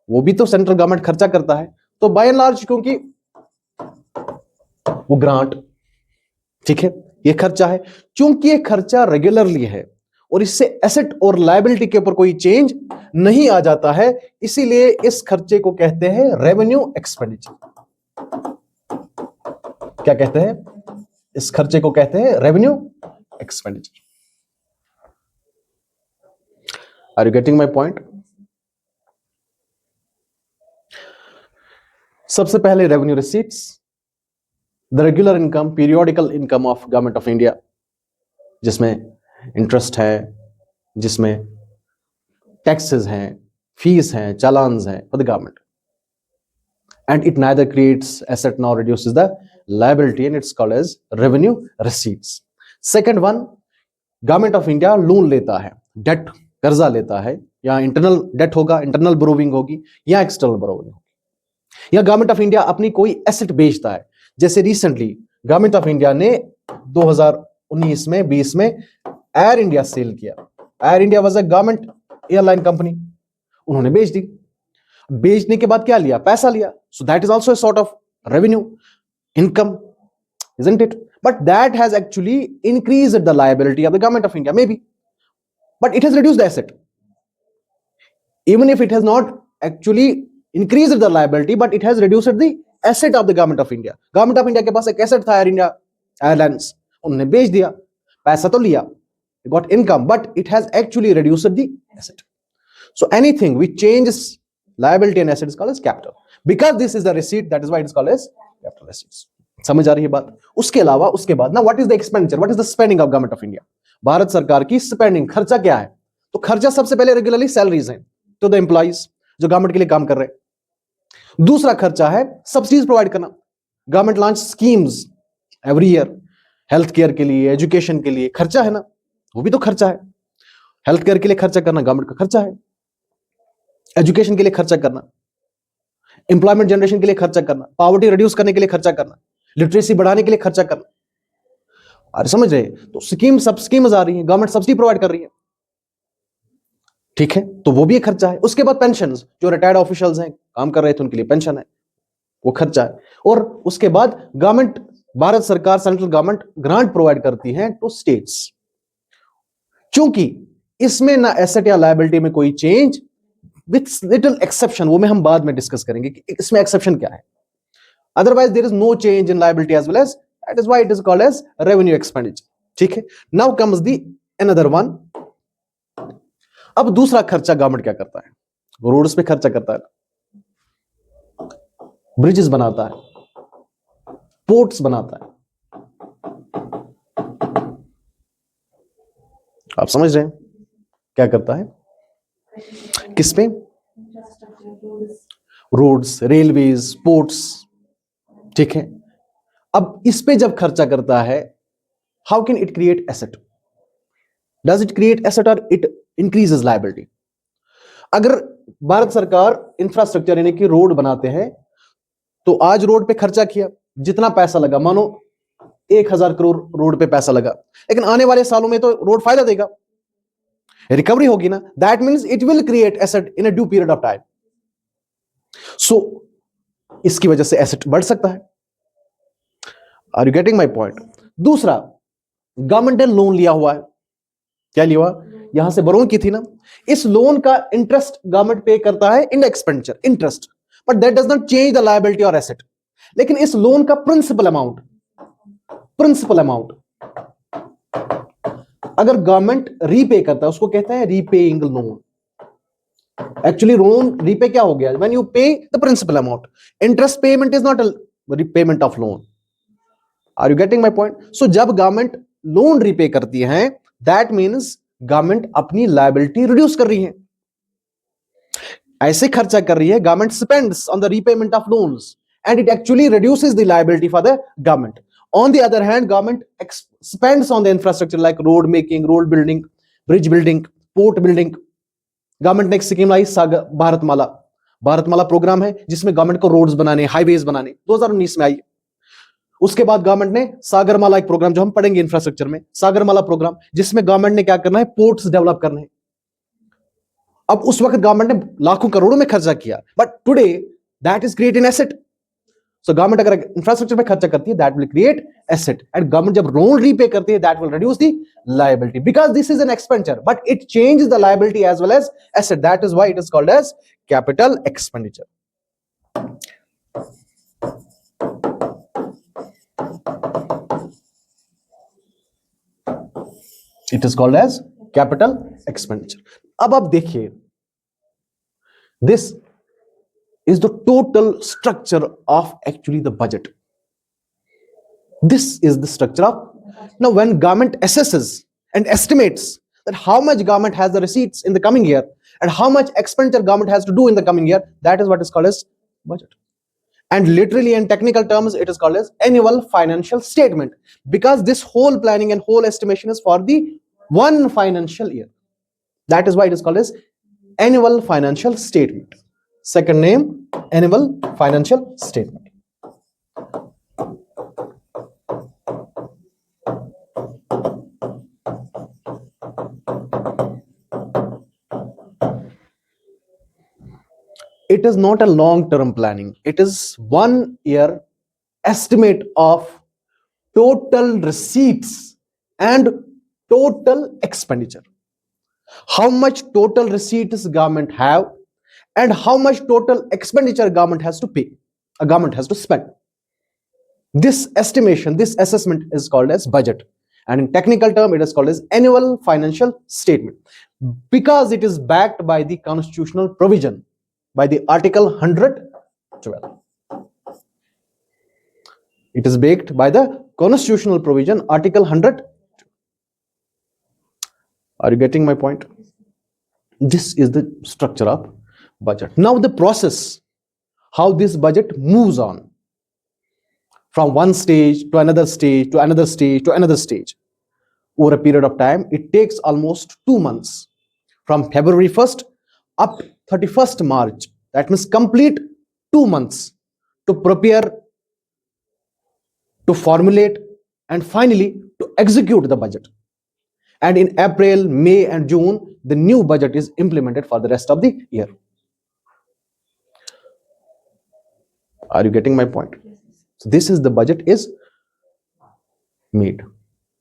वो भी तो सेंट्रल गवर्नमेंट खर्चा करता है। तो बाय एंड लार्ज क्योंकि वो ग्रांट, ठीक है, ये खर्चा है। क्योंकि ये खर्चा रेगुलरली है और इससे एसेट और लायबिलिटी के ऊपर कोई चेंज नहीं आ जाता है, इसीलिए इस खर्चे को कहते हैं रेवेन्यू एक्सपेंडिचर। क्या कहते हैं? इस खर्चे को कहते हैं revenue expenditure. Are you getting my point? सबसे पहले revenue receipts, the regular income, periodical income of government of India, जिसमें इंटरेस्ट है, जिसमें टैक्सेस हैं, फीस हैं, चालान्स हैं for the government, and it neither creates asset nor reduces the liability, and it's called as revenue receipts. Second one, government of India loan लेता है, date, कर्जा लेता है, या इंटरनल डेट होगा, इंटरनल बोरोविंग होगी, या एक्सटर्नल बोरोविंग होगी, या गवर्नमेंट ऑफ इंडिया अपनी कोई एसेट बेचता है। जैसे रिसेंटली गवर्नमेंट ऑफ इंडिया ने 2019 में 20 में एयर इंडिया सेल किया। Air India was a government airline company, उन्होंने बेच दी। बेचने के बाद क्या लिया? पैसा लिया। So that is also sort of revenue income, isn't it? But that has actually increased the liability of the government of India, maybe, but it has reduced the asset. Even if it has not actually increased the liability, but it has reduced the asset of the government of India. Government of India के पास एक asset था, Air India Airlines, उन्होंने बेच दिया, पैसा तो लिया, got income, but it has actually reduced the asset. So anything which changes liability and asset is called as capital. Because this is the receipt, that is why it is called as capital receipts. समझ आ रही है बात? उसके अलावा उसके बाद ना, what is the expenditure, what is the spending of government of India? Bharat सरकार की स्पेंडिंग, खर्चा क्या है? तो खर्चा सबसे पहले रेगुलरली सैलरीज हैं टू द एम्प्लॉइज जो गवर्नमेंट के लिए काम कर रहे हैं। दूसरा खर्चा है सब्सिडीज प्रोवाइड करना। Government launch schemes every year, health care के लिए, एजुकेशन के लिए, खर्चा है ना, वो भी तो खर्चा है। हेल्थ केयर के लिए खर्चा करना गवर्नमेंट का खर्चा है, एजुकेशन के लिए खर्चा करना, एम्प्लॉयमेंट जनरेशन के लिए खर्चा करना, पॉवर्टी रिड्यूस करने के लिए खर्चा करना, लिटरेसी बढ़ाने के लिए खर्चा करना। अरे समझ रहे? तो सब स्कीम्स आ रही हैं, गवर्नमेंट सब्सिडी प्रोवाइड कर रही है, ठीक है, तो वो भी एक खर्चा है। उसके बाद पेंशन, जो रिटायर्ड ऑफिशियल्स हैं, काम कर रहे थे, उनके लिए पेंशन है, वो खर्चा है। और उसके बाद गवर्नमेंट, भारत सरकार, सेंट्रल गवर्नमेंट ग्रांट प्रोवाइड करती है टू स्टेट्स। क्योंकि इसमें ना एसेट या लायबिलिटी में कोई चेंज, विथ लिटिल एक्सेप्शन, वो में हम बाद में डिस्कस करेंगे कि इसमें एक्सेप्शन क्या है। Otherwise, there is no change in liability as well as, that is why it is called as revenue expenditure. ठीक है, now comes the another one. अब दूसरा खर्चा गवर्नमेंट क्या करता है? रोड्स पे खर्चा करता है, ब्रिजेस बनाता है, पोर्ट्स बनाता है। आप समझ रहे हैं क्या करता है? किस पे? रोड्स, रेलवेज, पोर्ट्स, ठीक है। अब इस पे जब खर्चा करता है, how can it create asset? Does it create asset और इट इंक्रीजेस लायबिलिटी? अगर भारत सरकार इंफ्रास्ट्रक्चर यानी कि रोड बनाते हैं, तो आज रोड पे खर्चा किया, जितना पैसा लगा, मानो 1000 करोड़ रोड पे पैसा लगा, लेकिन आने वाले सालों में तो रोड फायदा देगा, रिकवरी होगी ना। That means it will create asset in a due period of time. So इसकी वजह से एसेट बढ़ सकता है। Are you getting my point? दूसरा, गवर्नमेंट ने लोन लिया हुआ है, क्या लिया हुआ? यहां से बोरोइंग की थी ना, इस लोन का इंटरेस्ट गवर्नमेंट पे करता है in expenditure, interest, but that does not change the liability और एसेट। लेकिन इस लोन का प्रिंसिपल अमाउंट अगर गवर्नमेंट रीपे करता है, उसको कहते हैं repaying loan. Actually loan repay क्या हो गया? When you pay the principal amount, interest payment is not a repayment of loan. Are you getting my point? So जब गवर्नमेंट लोन रीपे करती है, दैट मीन्स गवर्नमेंट अपनी liability reduce कर रही है, ऐसे खर्चा कर रही है। Government spends on the repayment of loans and it actually reduces the liability for the government. On the other hand, government spends on the infrastructure like road making, road building, bridge building, port building. Government ने एक scheme लाई, Bharatmala programme है, जिसमें government को roads बनाने, highways बनाने, 2019 में आई। उसके बाद गवर्नमेंट ने सागरमाला एक प्रोग्राम, जो हम पढ़ेंगे इंफ्रास्ट्रक्चर में, सागरमाला प्रोग्राम, जिसमें गवर्नमेंट ने क्या करना है? पोर्ट्स डेवलप करने हैं। अब उस वक्त गवर्नमेंट ने लाखों करोड़ों में खर्चा किया, but today that is create an asset. So government अगर इंफ्रास्ट्रक्चर पे खर्चा करती है, that will create asset, and government जब लोन रीपे करती है, that will reduce the liability, because this is an expenditure but it changes the liability as well as asset. That is why it is called as capital expenditure. It is called as capital expenditure. अब आप देखिए, this is the total structure of actually the budget. This is the structure of, now when government assesses and estimates that how much government has the receipts in the coming year and how much expenditure government has to do in the coming year, that is what is called as budget. And literally in technical terms, it is called as annual financial statement, because this whole planning and whole estimation is for the one financial year. That is why it is called as annual financial statement. Second name, annual financial statement. It is not a long-term planning. It is 1 year estimate of total receipts and total expenditure. How much total receipts government have and how much total expenditure government has to pay, government has to spend. This estimation, this assessment is called as budget, and in technical term it is called as annual financial statement, because it is backed by the constitutional provision, by the article 112. It is backed by the constitutional provision, article 100. Are you getting my point? This is the structure of budget. Now the process, how this budget moves on from one stage to another stage to another stage to another stage over a period of time. It takes almost 2 months, from February 1st up 31st March. That means complete 2 months to prepare, to formulate, and finally to execute the budget. And in April, May and June, the new budget is implemented for the rest of the year. Are you getting my point? So this is the budget is made.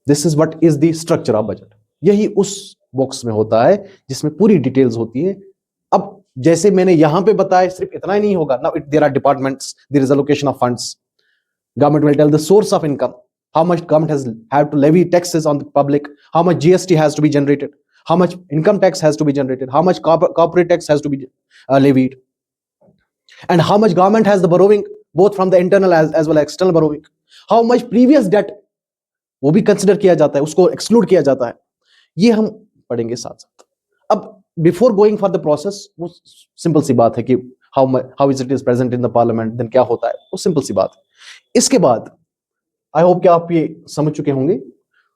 This is what is the structure of budget. यही उस box में होता है जिसमें पूरी details होती है। अब जैसे मैंने यहां पे बताया, सिर्फ इतना ही नहीं होगा। Now there are departments, there is allocation of funds. Government will tell the source of income, how much government has had to levy taxes on the public, how much GST has to be generated, how much income tax has to be generated, how much corporate tax has to be levied, and how much government has the borrowing, both from the internal as well as external borrowing, how much previous debt वो भी consider किया जाता है, उसको exclude किया जाता है. ये हम पढ़ेंगे साथ साथ. अब before going for the process, वो सिंपल सी बात है कि how is it is present in the parliament, then क्या होता है, वो सिंपल सी बात है. इसके बाद आई होप कि आप ये समझ चुके होंगे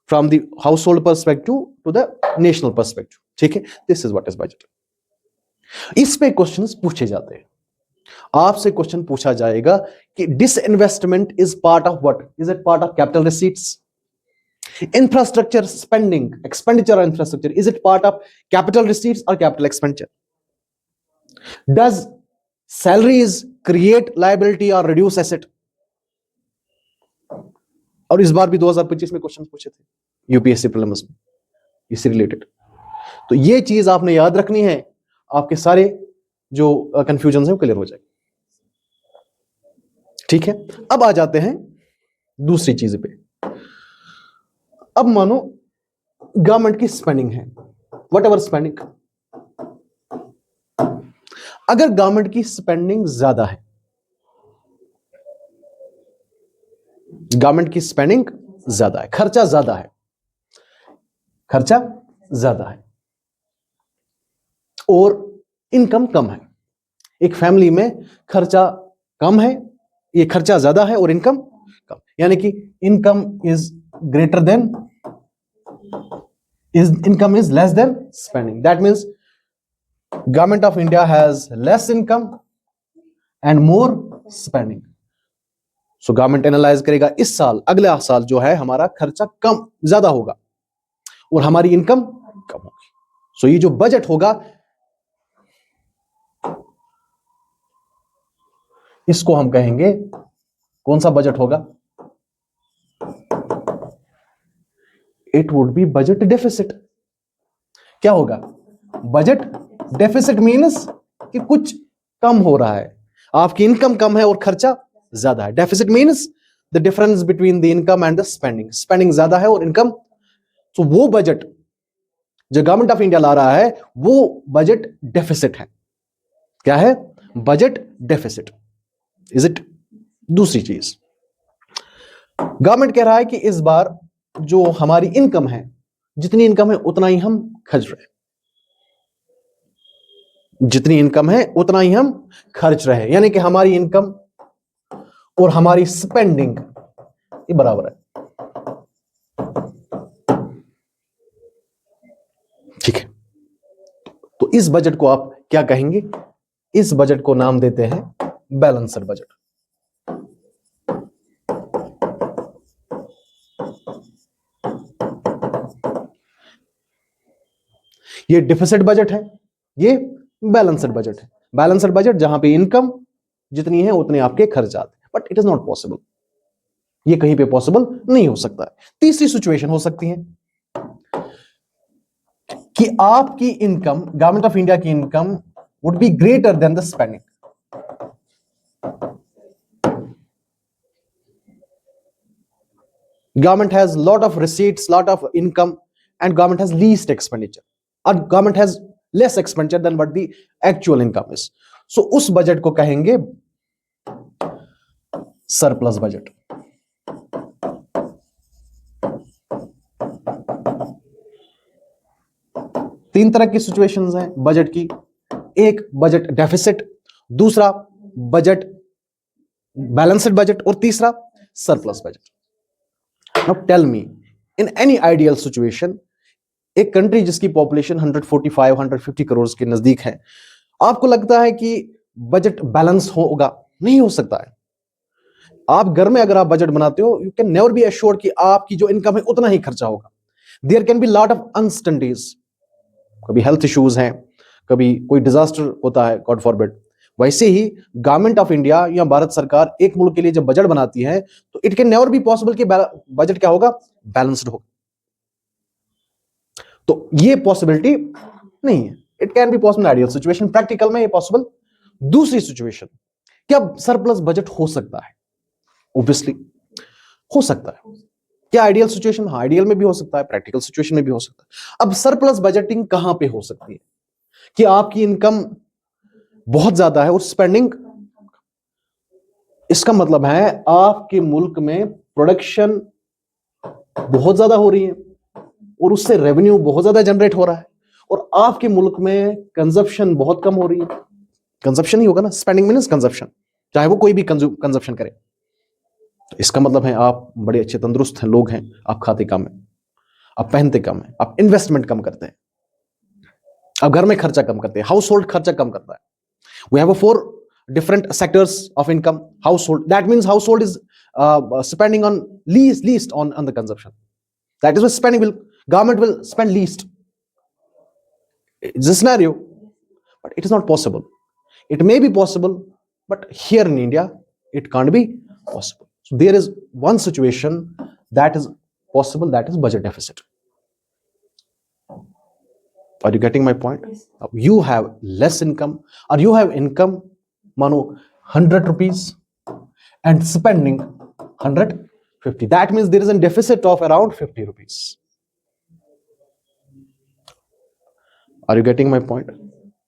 from the household perspective to the national perspective. ठीक है, this is what is budget. इस पे क्वेश्चंस पूछे जाते हैं. आपसे क्वेश्चन पूछा जाएगा कि disinvestment is part of what? Is it part of capital receipts? Infrastructure spending, expenditure on infrastructure, is it part of capital receipts or capital expenditure? Does salaries create liability or reduce asset? और इस बार भी 2025 में question पूछे थे UPSC prelims में इससे related. तो ये चीज आपने याद रखनी है, आपके सारे जो कंफ्यूजन है वो क्लियर हो जाए. ठीक है, अब आ जाते हैं दूसरी चीज पे. अब मानो गवर्नमेंट की स्पेंडिंग है, वट एवर स्पेंडिंग. अगर गवर्नमेंट की स्पेंडिंग ज्यादा है, गवर्नमेंट की स्पेंडिंग ज्यादा है, खर्चा ज्यादा है, खर्चा ज्यादा है और इनकम कम है. एक फैमिली में खर्चा कम है, ये खर्चा ज्यादा है और इनकम कम, यानी कि income is greater than income is less than spending. That means government of India has less income and more spending. So government analyze करेगा इस साल, अगले साल जो है हमारा खर्चा कम ज्यादा होगा और हमारी इनकम कम होगी. So ये जो बजट होगा इसको हम कहेंगे, कौन सा बजट होगा? It would be budget deficit. क्या होगा? बजट डेफिसिट मीन्स कि कुछ कम हो रहा है, आपकी इनकम कम है और खर्चा ज्यादा है. Deficit means the difference between the income and the spending. Spending ज्यादा है और इनकम. तो वो बजट जो गवर्नमेंट ऑफ इंडिया ला रहा है वो बजट डेफिसिट है. क्या है? Budget deficit. Is it? दूसरी चीज, गवर्नमेंट कह रहा है कि इस बार जो हमारी इनकम है, जितनी इनकम है उतना ही हम खर्च रहे, जितनी इनकम है उतना ही हम खर्च रहे, यानी कि हमारी इनकम और हमारी स्पेंडिंग ये बराबर है. ठीक है, तो इस बजट को आप क्या कहेंगे? इस बजट को नाम देते हैं बैलेंस्ड बजट. ये डिफिसिट बजट है, ये बैलेंस्ड बजट है. बैलेंस्ड बजट जहां पे इनकम जितनी है उतने आपके खर्च आते हैं. But it is not possible, ये कहीं पे पॉसिबल नहीं हो सकता है. तीसरी सिचुएशन हो सकती है कि आपकी इनकम, गवर्नमेंट ऑफ इंडिया की income would be greater than the spending. Government has lot of receipts, lot of income, and government has least expenditure, or government has less expenditure than what the actual income is. So उस budget को कहेंगे surplus budget. तीन तरह की situations हैं budget की. एक budget deficit, दूसरा बजट बैलेंस्ड बजट और तीसरा surplus budget. Now tell me, in any ideal situation, एक कंट्री जिसकी पॉपुलेशन 145-150 करोड़ के नजदीक है, आपको लगता है कि बजट बैलेंस होगा? नहीं हो सकता है. आप घर में अगर आप बजट बनाते हो, you can never be assured कि आपकी जो इनकम है उतना ही खर्चा होगा. There can be lot of uncertainties. कभी हेल्थ इश्यूज हैं, कभी कोई डिजास्टर होता है, गॉड फॉरबिड. वैसे ही गवर्नमेंट ऑफ इंडिया या भारत सरकार एक मुल्क के लिए जब बजट बनाती है तो it can never be possible कि बजट क्या होगा? बैलेंस्ड होगा. तो ये पॉसिबिलिटी नहीं है. It can be possible ideal situation, practical में ये पॉसिबल. दूसरी सिचुएशन, क्या सरप्लस बजट हो सकता है? ऑब्वियसली हो सकता है. क्या आइडियल सिचुएशन? हाँ, आइडियल में भी हो सकता है, प्रैक्टिकल सिचुएशन में भी हो सकता है। अब सरप्लस बजटिंग कहां पे हो सकती है कि आपकी इनकम बहुत ज्यादा है और स्पेंडिंग, इसका मतलब है आपके मुल्क में प्रोडक्शन बहुत ज्यादा हो रही है और उससे रेवेन्यू बहुत ज्यादा जनरेट हो रहा है, और आपके मुल्क में कंजप्शन बहुत कम हो रही है। कंजप्शन ही होगा ना, स्पेंडिंग मीन्स कंजप्शन, चाहे वो कोई भी कंजप्शन करे। तो इसका मतलब है आप बड़े अच्छे तंदुरुस्त हैं, लोग हैं, आप खाते कम है, आप पहनते कम है, आप इन्वेस्टमेंट कम करते हैं, आप घर में खर्चा कम करते हैं, हाउस होल्ड खर्चा कम करता है। We have 4 different sectors of income. Household, that means household is spending on least on the consumption. That is why spending will, government will spend least. It's a scenario, but it is not possible. It may be possible, but here in India it can't be possible. So there is one situation that is possible, that is budget deficit. Are you getting my point? Yes. You have less income, or you have income, mano 100 rupees and spending 150. That means there is a deficit of around 50 rupees. Are you getting my point?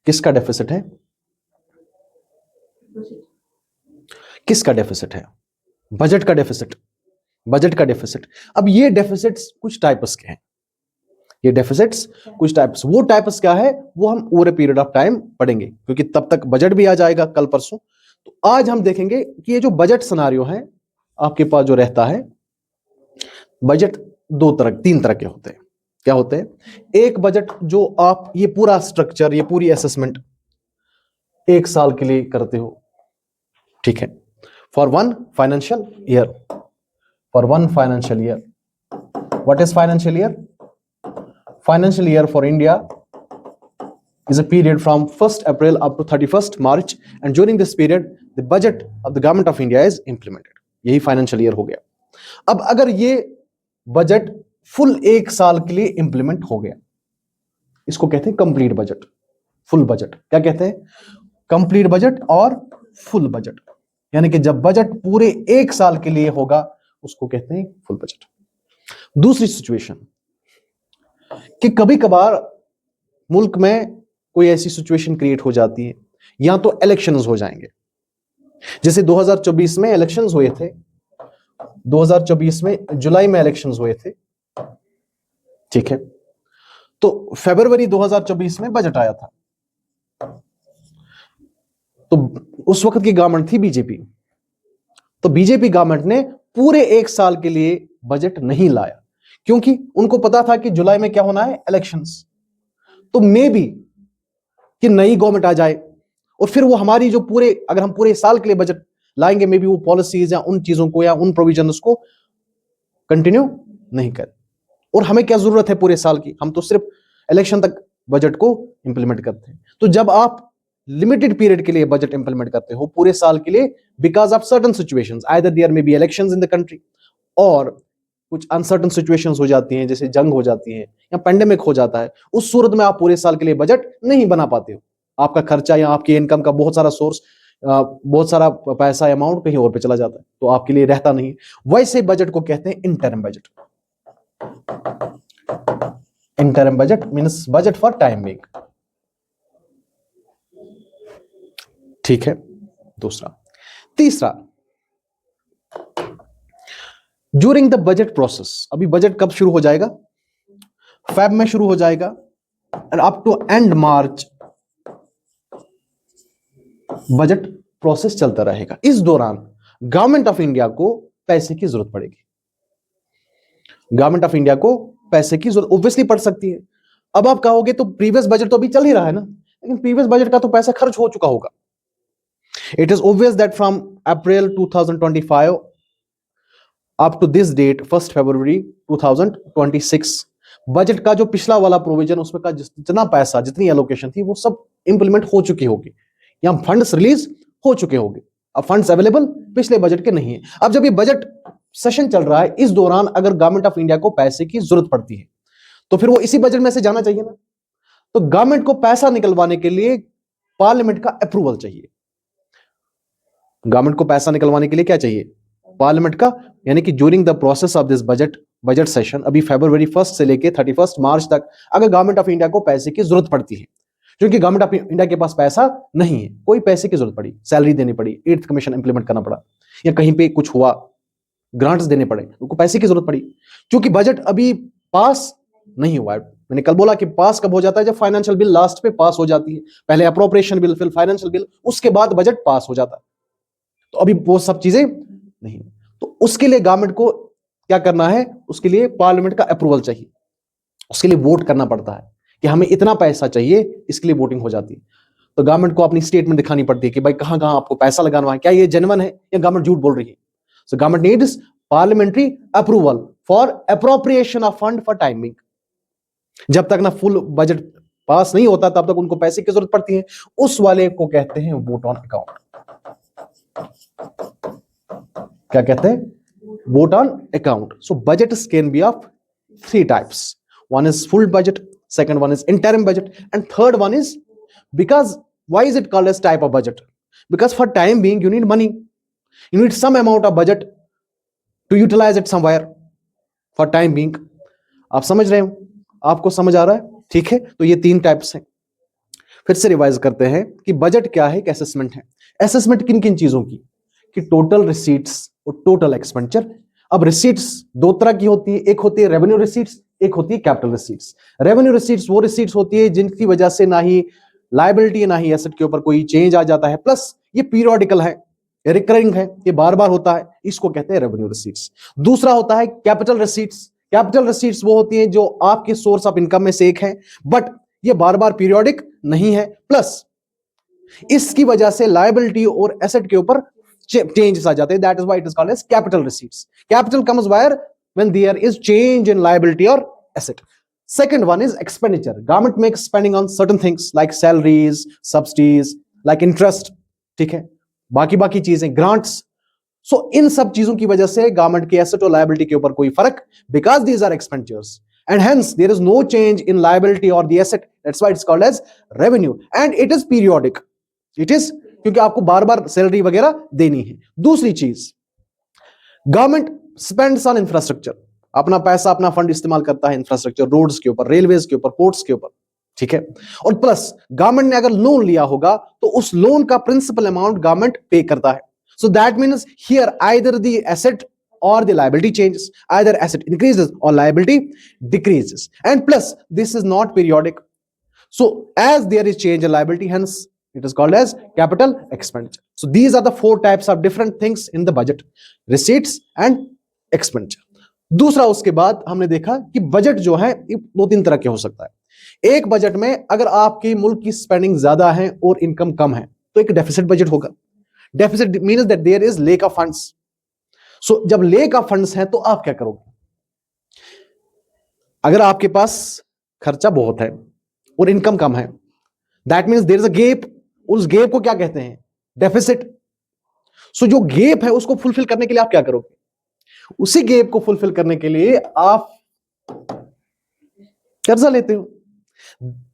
किसका deficit है? किसका deficit है? Budget का deficit. Budget का deficit. अब ये deficits कुछ types के हैं, ये डेफिसिट्स कुछ टाइप्स, वो टाइप्स क्या है वो हम over a period of time पढ़ेंगे, क्योंकि तब तक बजट भी आ जाएगा कल परसों। तो आज हम देखेंगे कि ये जो बजट सिनेरियो है आपके पास जो रहता है, बजट 3 तरह के होते हैं। क्या होते हैं? एक बजट जो आप ये पूरा स्ट्रक्चर, ये पूरी असेसमेंट 1 साल के लिए करते हो, ठीक है, for 1 financial year, for 1 financial year. What is financial year? Financial year for India is a period from 1st April up to 31st March, and during this period the budget of the government of India is implemented. यही financial year हो गया। अब अगर ये budget full 1 साल के लिए implement हो गया, इसको कहते हैं कंप्लीट बजट, फुल बजट। क्या कहते हैं? कंप्लीट बजट और फुल बजट, यानी कि जब बजट पूरे 1 साल के लिए होगा उसको कहते हैं फुल बजट। दूसरी सिचुएशन कि कभी कभार मुल्क में कोई ऐसी सिचुएशन क्रिएट हो जाती है, या तो इलेक्शंस हो जाएंगे, जैसे 2024 में इलेक्शंस हुए थे, 2024 में जुलाई में इलेक्शंस हुए थे, ठीक है, तो फरवरी 2024 में बजट आया था, तो उस वक्त की गवर्नमेंट थी बीजेपी, तो बीजेपी गवर्नमेंट ने पूरे 1 साल के लिए बजट नहीं लाया, क्योंकि उनको पता था कि जुलाई में क्या होना है, इलेक्शंस। तो मे बी कि नई गवर्नमेंट आ जाए और फिर वो हमारी जो पूरे, अगर हम पूरे साल के लिए बजट लाएंगे, मे बी वो पॉलिसीज या उन चीजों को या उन प्रोविजंस को कंटिन्यू नहीं करें। और हमें क्या जरूरत है पूरे साल की? हम तो सिर्फ इलेक्शन तक बजट को इंप्लीमेंट करते हैं। तो जब आप लिमिटेड पीरियड के लिए बजट इंप्लीमेंट करते हो पूरे साल के लिए, because of certain situations, either there may be elections in the country, और कुछ अनसर्टन सिचुएशंस हो जाती हैं, जैसे जंग हो जाती है या पेंडेमिक हो जाता है, उस सूरत में आप पूरे साल के लिए बजट नहीं बना पाते हो। आपका खर्चा या आपकी इनकम का बहुत सारा सोर्स, बहुत सारा पैसा अमाउंट कहीं और पे चला जाता है, तो आपके लिए रहता नहीं। वैसे बजट को कहते हैं interim budget. Interim budget means budget for time being, ठीक है। दूसरा। तीसरा, ड्यूरिंग द बजट प्रोसेस, अभी बजट कब शुरू हो जाएगा? फेब में शुरू हो जाएगा, और up to end March budget process चलता रहेगा। इस दौरान गवर्नमेंट ऑफ इंडिया को पैसे की जरूरत पड़ेगी। गवर्नमेंट ऑफ इंडिया को पैसे की जरूरत ऑब्वियसली पड़ सकती है। अब आप कहोगे तो प्रीवियस बजट तो अभी चल ही रहा है ना, लेकिन प्रीवियस बजट का तो पैसा खर्च हो चुका होगा। It is obvious that from April 2025 up to this date 1 फरवरी 2026 बजट का जो पिछला वाला प्रोविजन, उसमें का जितना पैसा, जितनी एलोकेशन थी, वो सब इंप्लीमेंट हो चुकी होगी, या फंड्स रिलीज हो चुके होंगे। अब फंड्स अवेलेबल पिछले बजट के नहीं है। अब जब ये बजट सेशन चल रहा है, इस दौरान अगर गवर्नमेंट ऑफ इंडिया को पैसे की जरूरत पड़ती है, तो फिर वो इसी बजट में से जाना चाहिए ना। तो गवर्नमेंट को पैसा निकलवाने के लिए पार्लियामेंट का अप्रूवल चाहिए। गवर्नमेंट को पैसा निकलवाने के लिए क्या चाहिए? पार्लियामेंट का, यानी कि during the process of this budget budget session अभी फरवरी 1 से लेके 31 मार्च तक अगर गवर्नमेंट ऑफ इंडिया को पैसे की जरूरत पड़ती है, क्योंकि गवर्नमेंट ऑफ इंडिया के पास पैसा नहीं है, कोई पैसे की जरूरत पड़ी, सैलरी देनी पड़ी, 8th कमीशन इंप्लीमेंट करना पड़ा, या कहीं पे कुछ हुआ, ग्रांट्स देने पड़े, उनको पैसे की जरूरत पड़ी, क्योंकि बजट अभी पास नहीं हुआ है। मैंने कल बोला कि पास कब हो जाता है, जब फाइनेंशियल बिल लास्ट पे पास हो जाती है, पहले अप्रोप्रिएशन बिल, फिर फाइनेंशियल बिल, उसके बाद बजट पास हो जाता है। तो अभी वो सब चीजें नहीं, तो उसके लिए गवर्नमेंट को क्या करना है, उसके लिए पार्लियामेंट का अप्रूवल चाहिए, उसके लिए वोट करना पड़ता है कि हमें इतना पैसा चाहिए, इसके लिए वोटिंग हो जाती है। तो गवर्नमेंट को अपनी स्टेटमेंट दिखानी पड़ती है कि भाई कहां कहां आपको पैसा लगाना है, क्या ये जेन्युइन है या गवर्नमेंट झूठ बोल रही है। So government needs parliamentary approval for appropriation of fund for time being. जब तक ना फुल बजट पास नहीं होता तब तक उनको पैसे की जरूरत पड़ती है, उस वाले को कहते हैं वोट ऑन अकाउंट। क्या कहते हैं? Vote on account. So budgets can be of 3 types, one is full budget, second one is interim budget, and third one is, because why is it called as type of budget? Because for time being you need money, you need some amount of budget to utilize it somewhere for time being। आप समझ रहे हो? आपको समझ आ रहा है? ठीक है, तो ये 3 टाइप्स हैं। फिर से रिवाइज करते हैं कि बजट क्या है, एक असेसमेंट है। असेसमेंट किन किन चीजों की? कि टोटल रिसीट्स और टोटल एक्सपेंडिचर। अब रिसीट्स 2 तरह की होती है, एक होती है रेवेन्यू रिसीट्स, एक होती है कैपिटल रिसीट्स। रेवेन्यू रिसीट्स वो रिसीट्स होती है जिनकी वजह से ना ही लायबिलिटी ना ही एसेट के ऊपर कोई चेंज आ जाता है, प्लस ये पीरियोडिकल है, रिकरिंग है, ये बार बार होता है, इसको कहते हैं रेवेन्यू रिसीट्स। दूसरा होता है कैपिटल रिसीट्स। कैपिटल रिसीट्स वो होती है जो आपके सोर्स ऑफ इनकम में से एक है, बट ये बार बार पीरियोडिक नहीं है, प्लस इसकी वजह से लायबिलिटी और एसेट के ऊपर चेंजेस आ जाते हैं। That is why it is called as capital receipts. Capital comes where when there is change in liability और asset। Second one is expenditure. Government makes spending on certain things like salaries, subsidies, like interest, ठीक है, बाकी चीजें, grants। So इन सब चीजों की वजह से गवर्नमेंट के एसेट और लायबिलिटी के ऊपर कोई फर्क, because these are expenditures and hence there is no change in liability or the asset, that's why it's called as revenue and it is periodic। it is क्योंकि आपको बार बार सैलरी वगैरह देनी है। दूसरी चीज, गवर्नमेंट स्पेंड्स ऑन इंफ्रास्ट्रक्चर, अपना पैसा अपना फंड इस्तेमाल करता है इंफ्रास्ट्रक्चर, रोड्स के ऊपर, रेलवेज के ऊपर, पोर्ट्स के ऊपर, ठीक है। और प्लस गवर्नमेंट ने अगर लोन लिया होगा तो उस लोन का प्रिंसिपल अमाउंट गवर्नमेंट पे करता है। So that means here either the asset or the liability changes, either asset increases or liability decreases, and plus this is not periodic, so as there is change in liability, hence it is called as capital expenditure। So these are the 4 types of different things in the budget, receipts and expenditure। दूसरा, उसके बाद हमने देखा कि budget जो है 2-3 तरह के हो सकता है। एक बजट में अगर आपकी मुल्क की स्पेंडिंग ज्यादा है और इनकम कम है तो एक डेफिसिट बजट होगा। Deficit means that there is lack of funds. So जब लेक ऑफ फंड्स है तो आप क्या करोगे? अगर आपके पास खर्चा बहुत है और इनकम कम है, that means there is a gap. उस गैप को क्या कहते हैं? डेफिसिट। सो जो गैप है उसको फुलफिल करने के लिए आप क्या करोगे? उसी गैप को फुलफिल करने के लिए आप कर्जा लेते हो।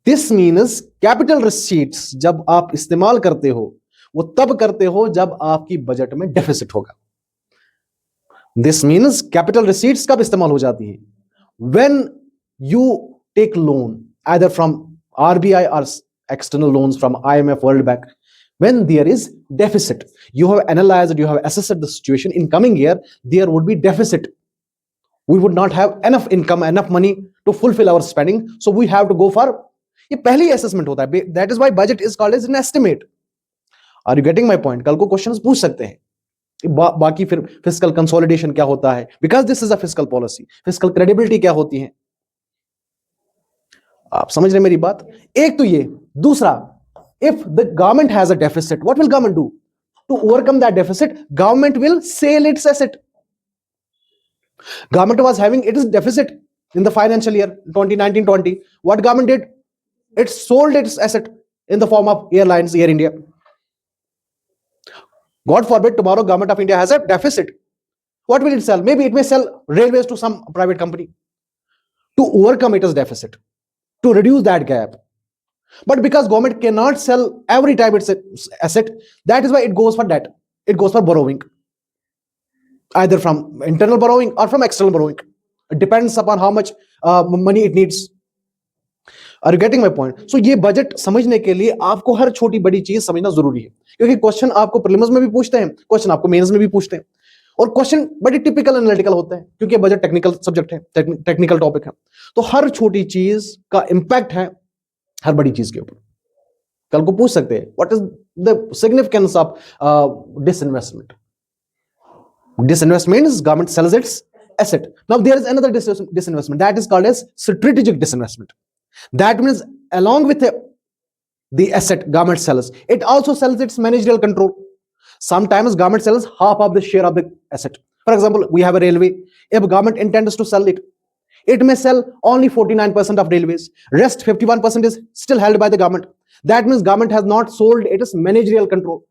दिस मीन्स कैपिटल रिसीट्स जब आप इस्तेमाल करते हो वो तब करते हो जब आपकी बजट में डेफिसिट होगा। दिस मीन्स कैपिटल रिसीट्स कब इस्तेमाल हो जाती है? When you take loan either from RBI or external loans from IMF, world bank, when there is deficit, you have analyzed, you have assessed the situation, in coming year there would be deficit, we would not have enough income, enough money to fulfill our spending, so we have to go for, ये पहली assessment होता है, that is why budget is called as an estimate। are you getting my point? कल को questions पूछ सकते हैं। बाकी फिर फिस्कल कंसोलिडेशन क्या होता है, because this is a fiscal policy. Fiscal credibility क्या होती है, आप समझ रहे मेरी बात? एक तो ये। दूसरा, if the government has a deficit, what will government do? To overcome that deficit, government will sell its asset। Government was having its deficit in the financial year 2019-20। What government did? It sold its asset in the form of airlines, Air India। God forbid tomorrow government of India has a deficit, what will it sell? Maybe it may sell railways to some private company to overcome its deficit, to reduce that gap। But because government cannot sell every time its asset, that is why it goes for debt, it goes for borrowing, either from internal borrowing or from external borrowing। depends upon how much money it needs. Are you getting my point? So ये budget समझने के लिए आपको हर छोटी बड़ी चीज समझना जरूरी है, क्योंकि क्वेश्चन आपको प्रीलिम्स में भी पूछते हैं, क्वेश्चन आपको मेंस में भी पूछते हैं, और क्वेश्चन बड़ी टिपिकल एनालिटिकल होते हैं, क्योंकि बजट टेक्निकल सब्जेक्ट है, टेक्निकल टॉपिक है। तो हर छोटी चीज का इंपैक्ट है हर बड़ी चीज के ऊपर। कल को पूछ सकते हैं what is the significance of disinvestment. Disinvestment means government sells its asset. Now there is another disinvestment that is called as strategic disinvestment. That means along with the asset government sells, it also sells its managerial control. Sometimes government sells half of the share of the asset. For example, we have a railway. If government intends to sell it, it may sell only 49% of railways. Rest 51% is still held by the government. That means government has not sold its managerial control.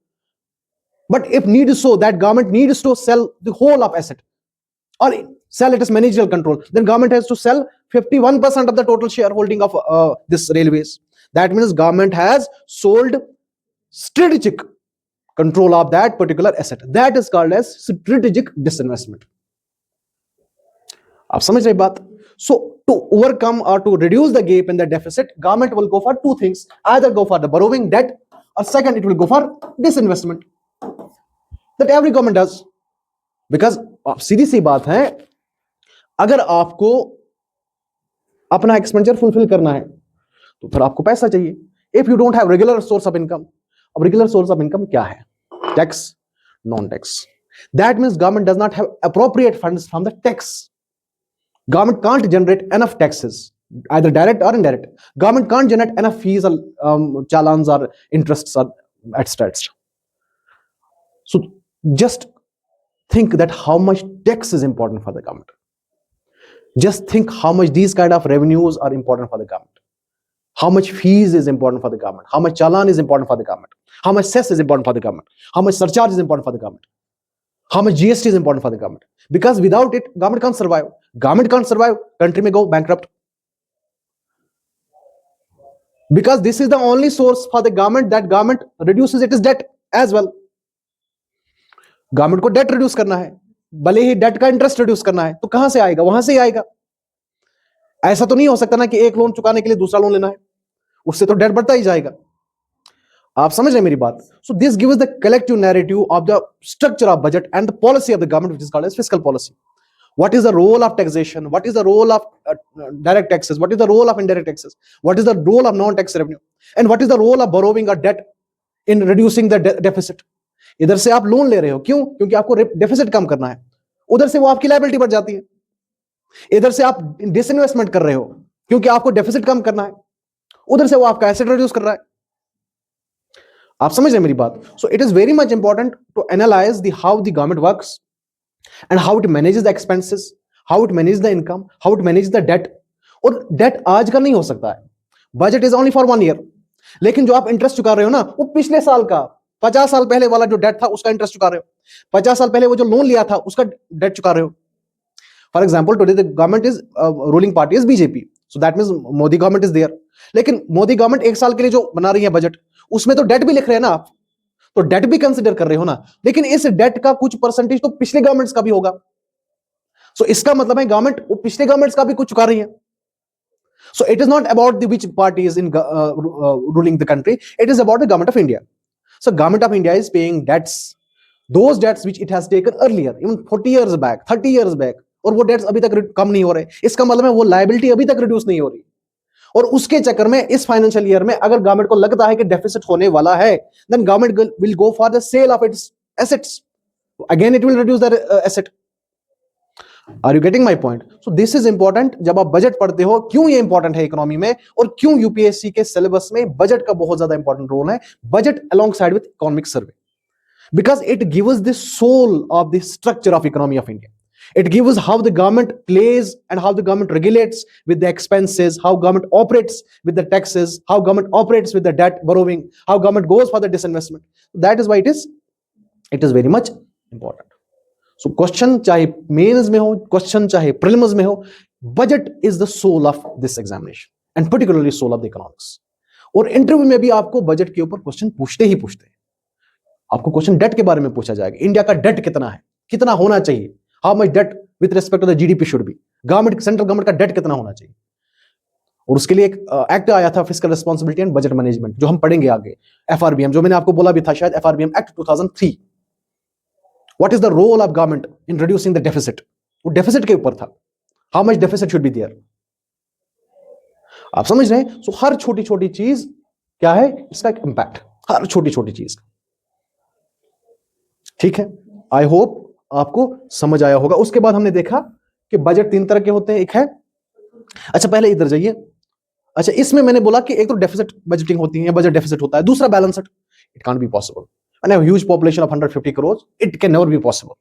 But if need is so that government needs to sell the whole of asset or sell its managerial control, then government has to sell 51% of the total shareholding of this railways. That means government has sold strategic control of that particular asset. That is called as strategic disinvestment. आप समझ रहे बात? So to overcome or to reduce the gap in the deficit, government will go for two things: either go for the borrowing debt, or second it will go for disinvestment. That every government does. Because सीधी सी बात है, अगर आपको अपना expenditure fulfil करना है तो फिर आपको पैसा चाहिए. If you don't have regular source of income, अब रेगुलर सोर्स ऑफ इनकम क्या है? Tax, non tax. That means government does not have appropriate funds from the tax. Government can't generate enough taxes, either direct or indirect. Government can't generate enough fees or challans or interests or etc. So just think that how much tax is important for the government. Just think how much these kind of revenues are important for the government. How much fees is important for the government. How much challan is important for the government. How much cess is important for the government. How much surcharge is important for the government. How much GST is important for the government. Because without it, government can't survive. Government can't survive, country may go bankrupt. Because this is the only source for the government that government reduces its debt as well. Government को date reduce करना है, भले ही date का interest reduce करना है, तो कहां से आएगा? वहां से ही आएगा. ऐसा तो नहीं हो सकता ना कि एक लोन चुकाने के लिए दूसरा लोन लेना है, उससे तो डेट बढ़ता ही जाएगा. आप समझ रहे हैं मेरी बात? So this gives the collective narrative of the structure of budget and the policy of the government which is called as fiscal policy. What is the role of taxation? What is the role of direct taxes? What is the role of indirect taxes? What is the role of non-tax revenue? And what is the role of borrowing or debt in reducing the deficit? इधर से आप loan ले रहे हो, क्यों? क्योंकि आपको deficit कम करना है. उधर से वो आपकी लायबिलिटी बढ़ जाती है. इधर से आप डिसइन्वेस्टमेंट कर रहे हो क्योंकि आपको डेफिसिट कम करना है. उधर से वो आपका एसेट रिड्यूस कर रहा है. आप समझ रहे हैं मेरी बात? So it is very much important to analyse the how the government works and how it manages the expenses, how it manages the income, how it manages the debt. और डेट आज का नहीं हो सकता है. Budget is only for 1 year. लेकिन जो आप इंटरेस्ट चुका रहे हो ना, वो पिछले साल का 50 साल पहले वाला जो डेट था उसका इंटरेस्ट चुका रहे हो. 50 साल पहले वो जो लोन लिया था उसका डेट चुका रहे हो. For example, today the government is ruling party is BJP, so that means Modi government is there. लेकिन मोदी गवर्नमेंट एक साल के लिए जो बना रही है बजट, उसमें तो डेट भी लिख रहे हैं ना आप, तो डेट भी कंसीडर कर रहे हो ना. लेकिन इस डेट का कुछ परसेंटेज तो पिछले गवर्नमेंट्स का भी होगा. सो इसका मतलब है गवर्नमेंट वो पिछले गवर्नमेंट्स का भी कुछ चुका रही है. So it is not about the which party is in ruling the country, it is about the government of India. So government of India is paying debts, those debts which it has taken earlier, even 40 years back, 30 years back, और वो dates अभी तक कम नहीं हो रहे. इसका मतलब है वो लायबिलिटी अभी तक रिड्यूस नहीं हो रही. और उसके चक्कर में इस फाइनेंशियल ईयर में अगर गवर्नमेंट को लगता है कि डेफिसिट होने वाला है, then government will go for the sale of its assets. Again it will reduce the asset. Are you getting my point? So this is important. जब आप बजट पढ़ते हो, क्यों ये इंपॉर्टेंट है इकोनॉमी में, और क्यों यूपीएससी के सिलेबस में बजट का बहुत ज्यादा इंपॉर्टेंट रोल है. Budget alongside with economic survey, because it gives the soul of the structure of economy of India. It gives how the government plays and how the government regulates with the expenses, how government operates with the taxes, how government operates with the debt borrowing, how government goes for the disinvestment. That is why it is very much important. So question चाहे mains में हो, question चाहे prelims में हो, budget is the soul of this examination and particularly soul of the economics. और interview में भी आपको बजट के ऊपर क्वेश्चन पूछते ही पूछते हैं. आपको क्वेश्चन डेट के बारे में पूछा जाएगा. इंडिया का डेट कितना है, कितना होना चाहिए, how much debt with respect to the GDP should be. Government, central government का डेट कितना होना चाहिए, और उसके लिए एक एक्ट आया था, fiscal responsibility and budget management, जो हम पढ़ेंगे आगे। एफआरबीएम, जो मैंने आपको बोला भी था शायद, FRBM act 2003। What is the role of government in reducing the deficit, वो डेफिसिट के ऊपर था, how much deficit should be there. आप समझ रहे हैं? सो हर छोटी छोटी चीज क्या है, इसका एक इंपैक्ट, हर छोटी छोटी चीज का। ठीक है, आई होप आपको समझ आया होगा। उसके बाद हमने देखा कि बजट 3 तरह के होते हैं। एक है, अच्छा पहले इधर जाइए, अच्छा इसमें मैंने बोला कि एक तो डेफिसिट बजटिंग होती है, बजट डेफिसिट होता है, दूसरा balance sheet. It can't be possible when a huge population of 150 crore, it can never be possible,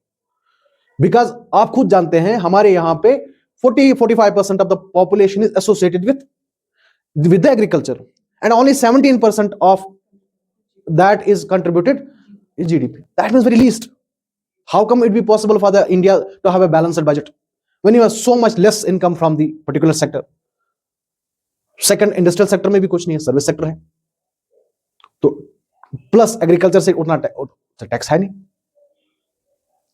because आप खुद जानते हैं हमारे यहां पे 40-45% of the population is associated with the agriculture, and only 17% of that is contributed in GDP. That means very least. How come it be possible for the India to have a balanced budget when you have so much less income from the particular sector? Second, industrial sector में भी कुछ नहीं है, service sector है, तो plus agriculture से उतना tax है नहीं,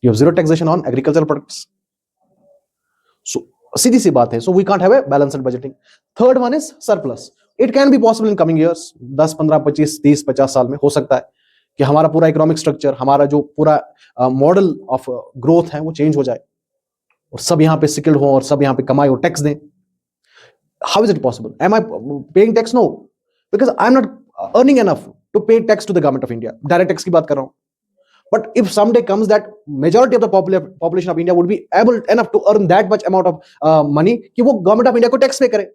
you have zero taxation on agricultural products. So सीधी सी बात है, so we can't have a balanced budgeting. Third one is surplus. It can be possible in coming years, 10, 15, 25, 30, 50 साल में हो सकता है कि हमारा पूरा इकोनॉमिक स्ट्रक्चर, हमारा जो पूरा मॉडल ऑफ ग्रोथ है वो चेंज हो जाए और सब यहाँ पे स्किल्ड हो और सब यहाँ पे कमाए और टैक्स दें. How is it possible? Am I paying tax? No, because I am not earning enough to pay tax to the government of India. Direct tax की बात कर रहा हूं. But if someday comes that majority of the population of India would be able enough to earn that much amount of money कि वो government of India को tax पे करे.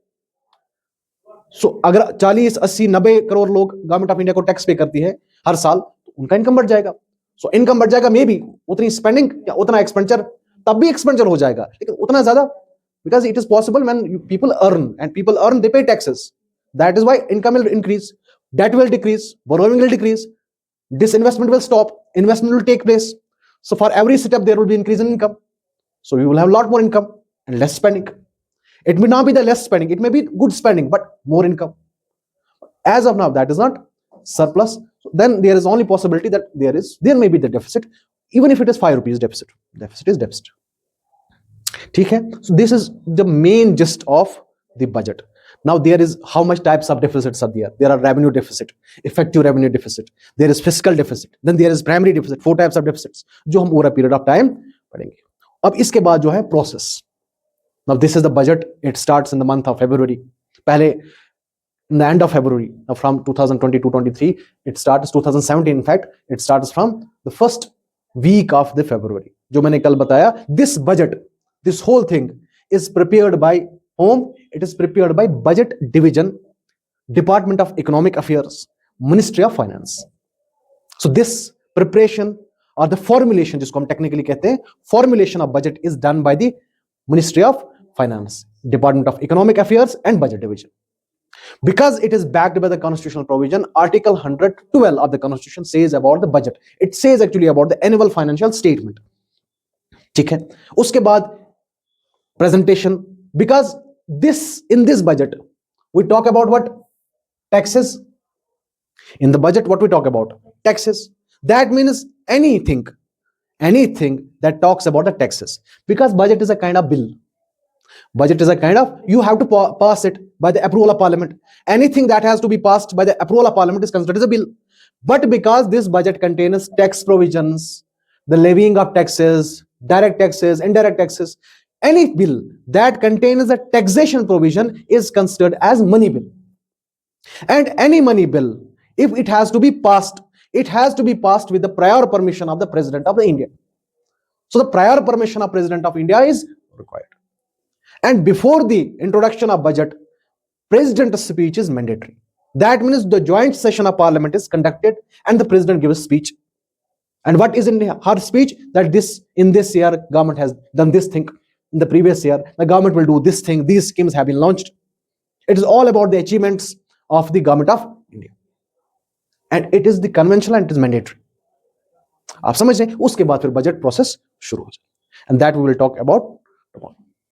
सो अगर 40, 80, 90 करोड़ लोग गवर्नमेंट ऑफ इंडिया को टैक्स पे करती है हर साल, तो उनका इनकम बढ़ जाएगा. सो इनकम बढ़ जाएगा, मे बी उतनी स्पेंडिंग या उतना एक्सपेंडिचर तब भी एक्सपेंडिचर हो जाएगा, लेकिन उतना ज्यादा, because it is possible when people earn, and people earn they pay taxes. That is why income will increase, debt will decrease, borrowing will decrease, disinvestment will stop, investment will take place. So for every step there will be increase in income, so we will have a lot more income and less spending. It may not be the less spending, it may be good spending, but more income. As of now that is not surplus. So then there is only possibility that there may be the deficit, even if it is 5 rupees deficit. Deficit is deficit. ठीक है? So this is the main gist of the budget. Now there is how much types of deficits are there. There are revenue deficit, effective revenue deficit, there is fiscal deficit, then there is primary deficit. 4 types of deficits जो हम over a period of time पढ़ेंगे. अब इसके बाद जो है process. Now this is the budget. It starts in the month of February. पहले in the end of February, from 2022-23, it starts 2017. In fact, it starts from the first week of the February. जो मैंने कल बताया, this budget, this whole thing is prepared by whom? It is prepared by Budget Division, Department of Economic Affairs, Ministry of Finance. So this preparation or the formulation, जिसको हम technically कहते हैं, formulation of budget is done by the Ministry of Finance, Department of Economic Affairs and Budget Division. Because it is backed by the constitutional provision, Article 112 of the Constitution says about the budget. It says actually about the annual financial statement. ठीक है? उसके बाद presentation, because in this budget we talk about what? Taxes. In the budget what we talk about? Taxes. That means anything that talks about the taxes, because budget is a kind of bill. Budget is a kind of, you have to pass it by the approval of parliament. Anything that has to be passed by the approval of parliament is considered as a bill. But because this budget contains tax provisions, the levying of taxes, direct taxes, indirect taxes, any bill that contains a taxation provision is considered as money bill. And any money bill, if it has to be passed, it has to be passed with the prior permission of the President of the India. So the prior permission of President of India is required. And before the introduction of budget, President's speech is mandatory. That means the joint session of parliament is conducted and the President gives a speech. And what is in her speech? That in this year government has done this thing. In the previous year, the government will do this thing. These schemes have been launched. It is all about the achievements of the government of India. And it is the conventional and it is mandatory. आप समझ रहे हैं? उसके बाद फिर budget process शुरू हो जाए. And that we will talk about tomorrow.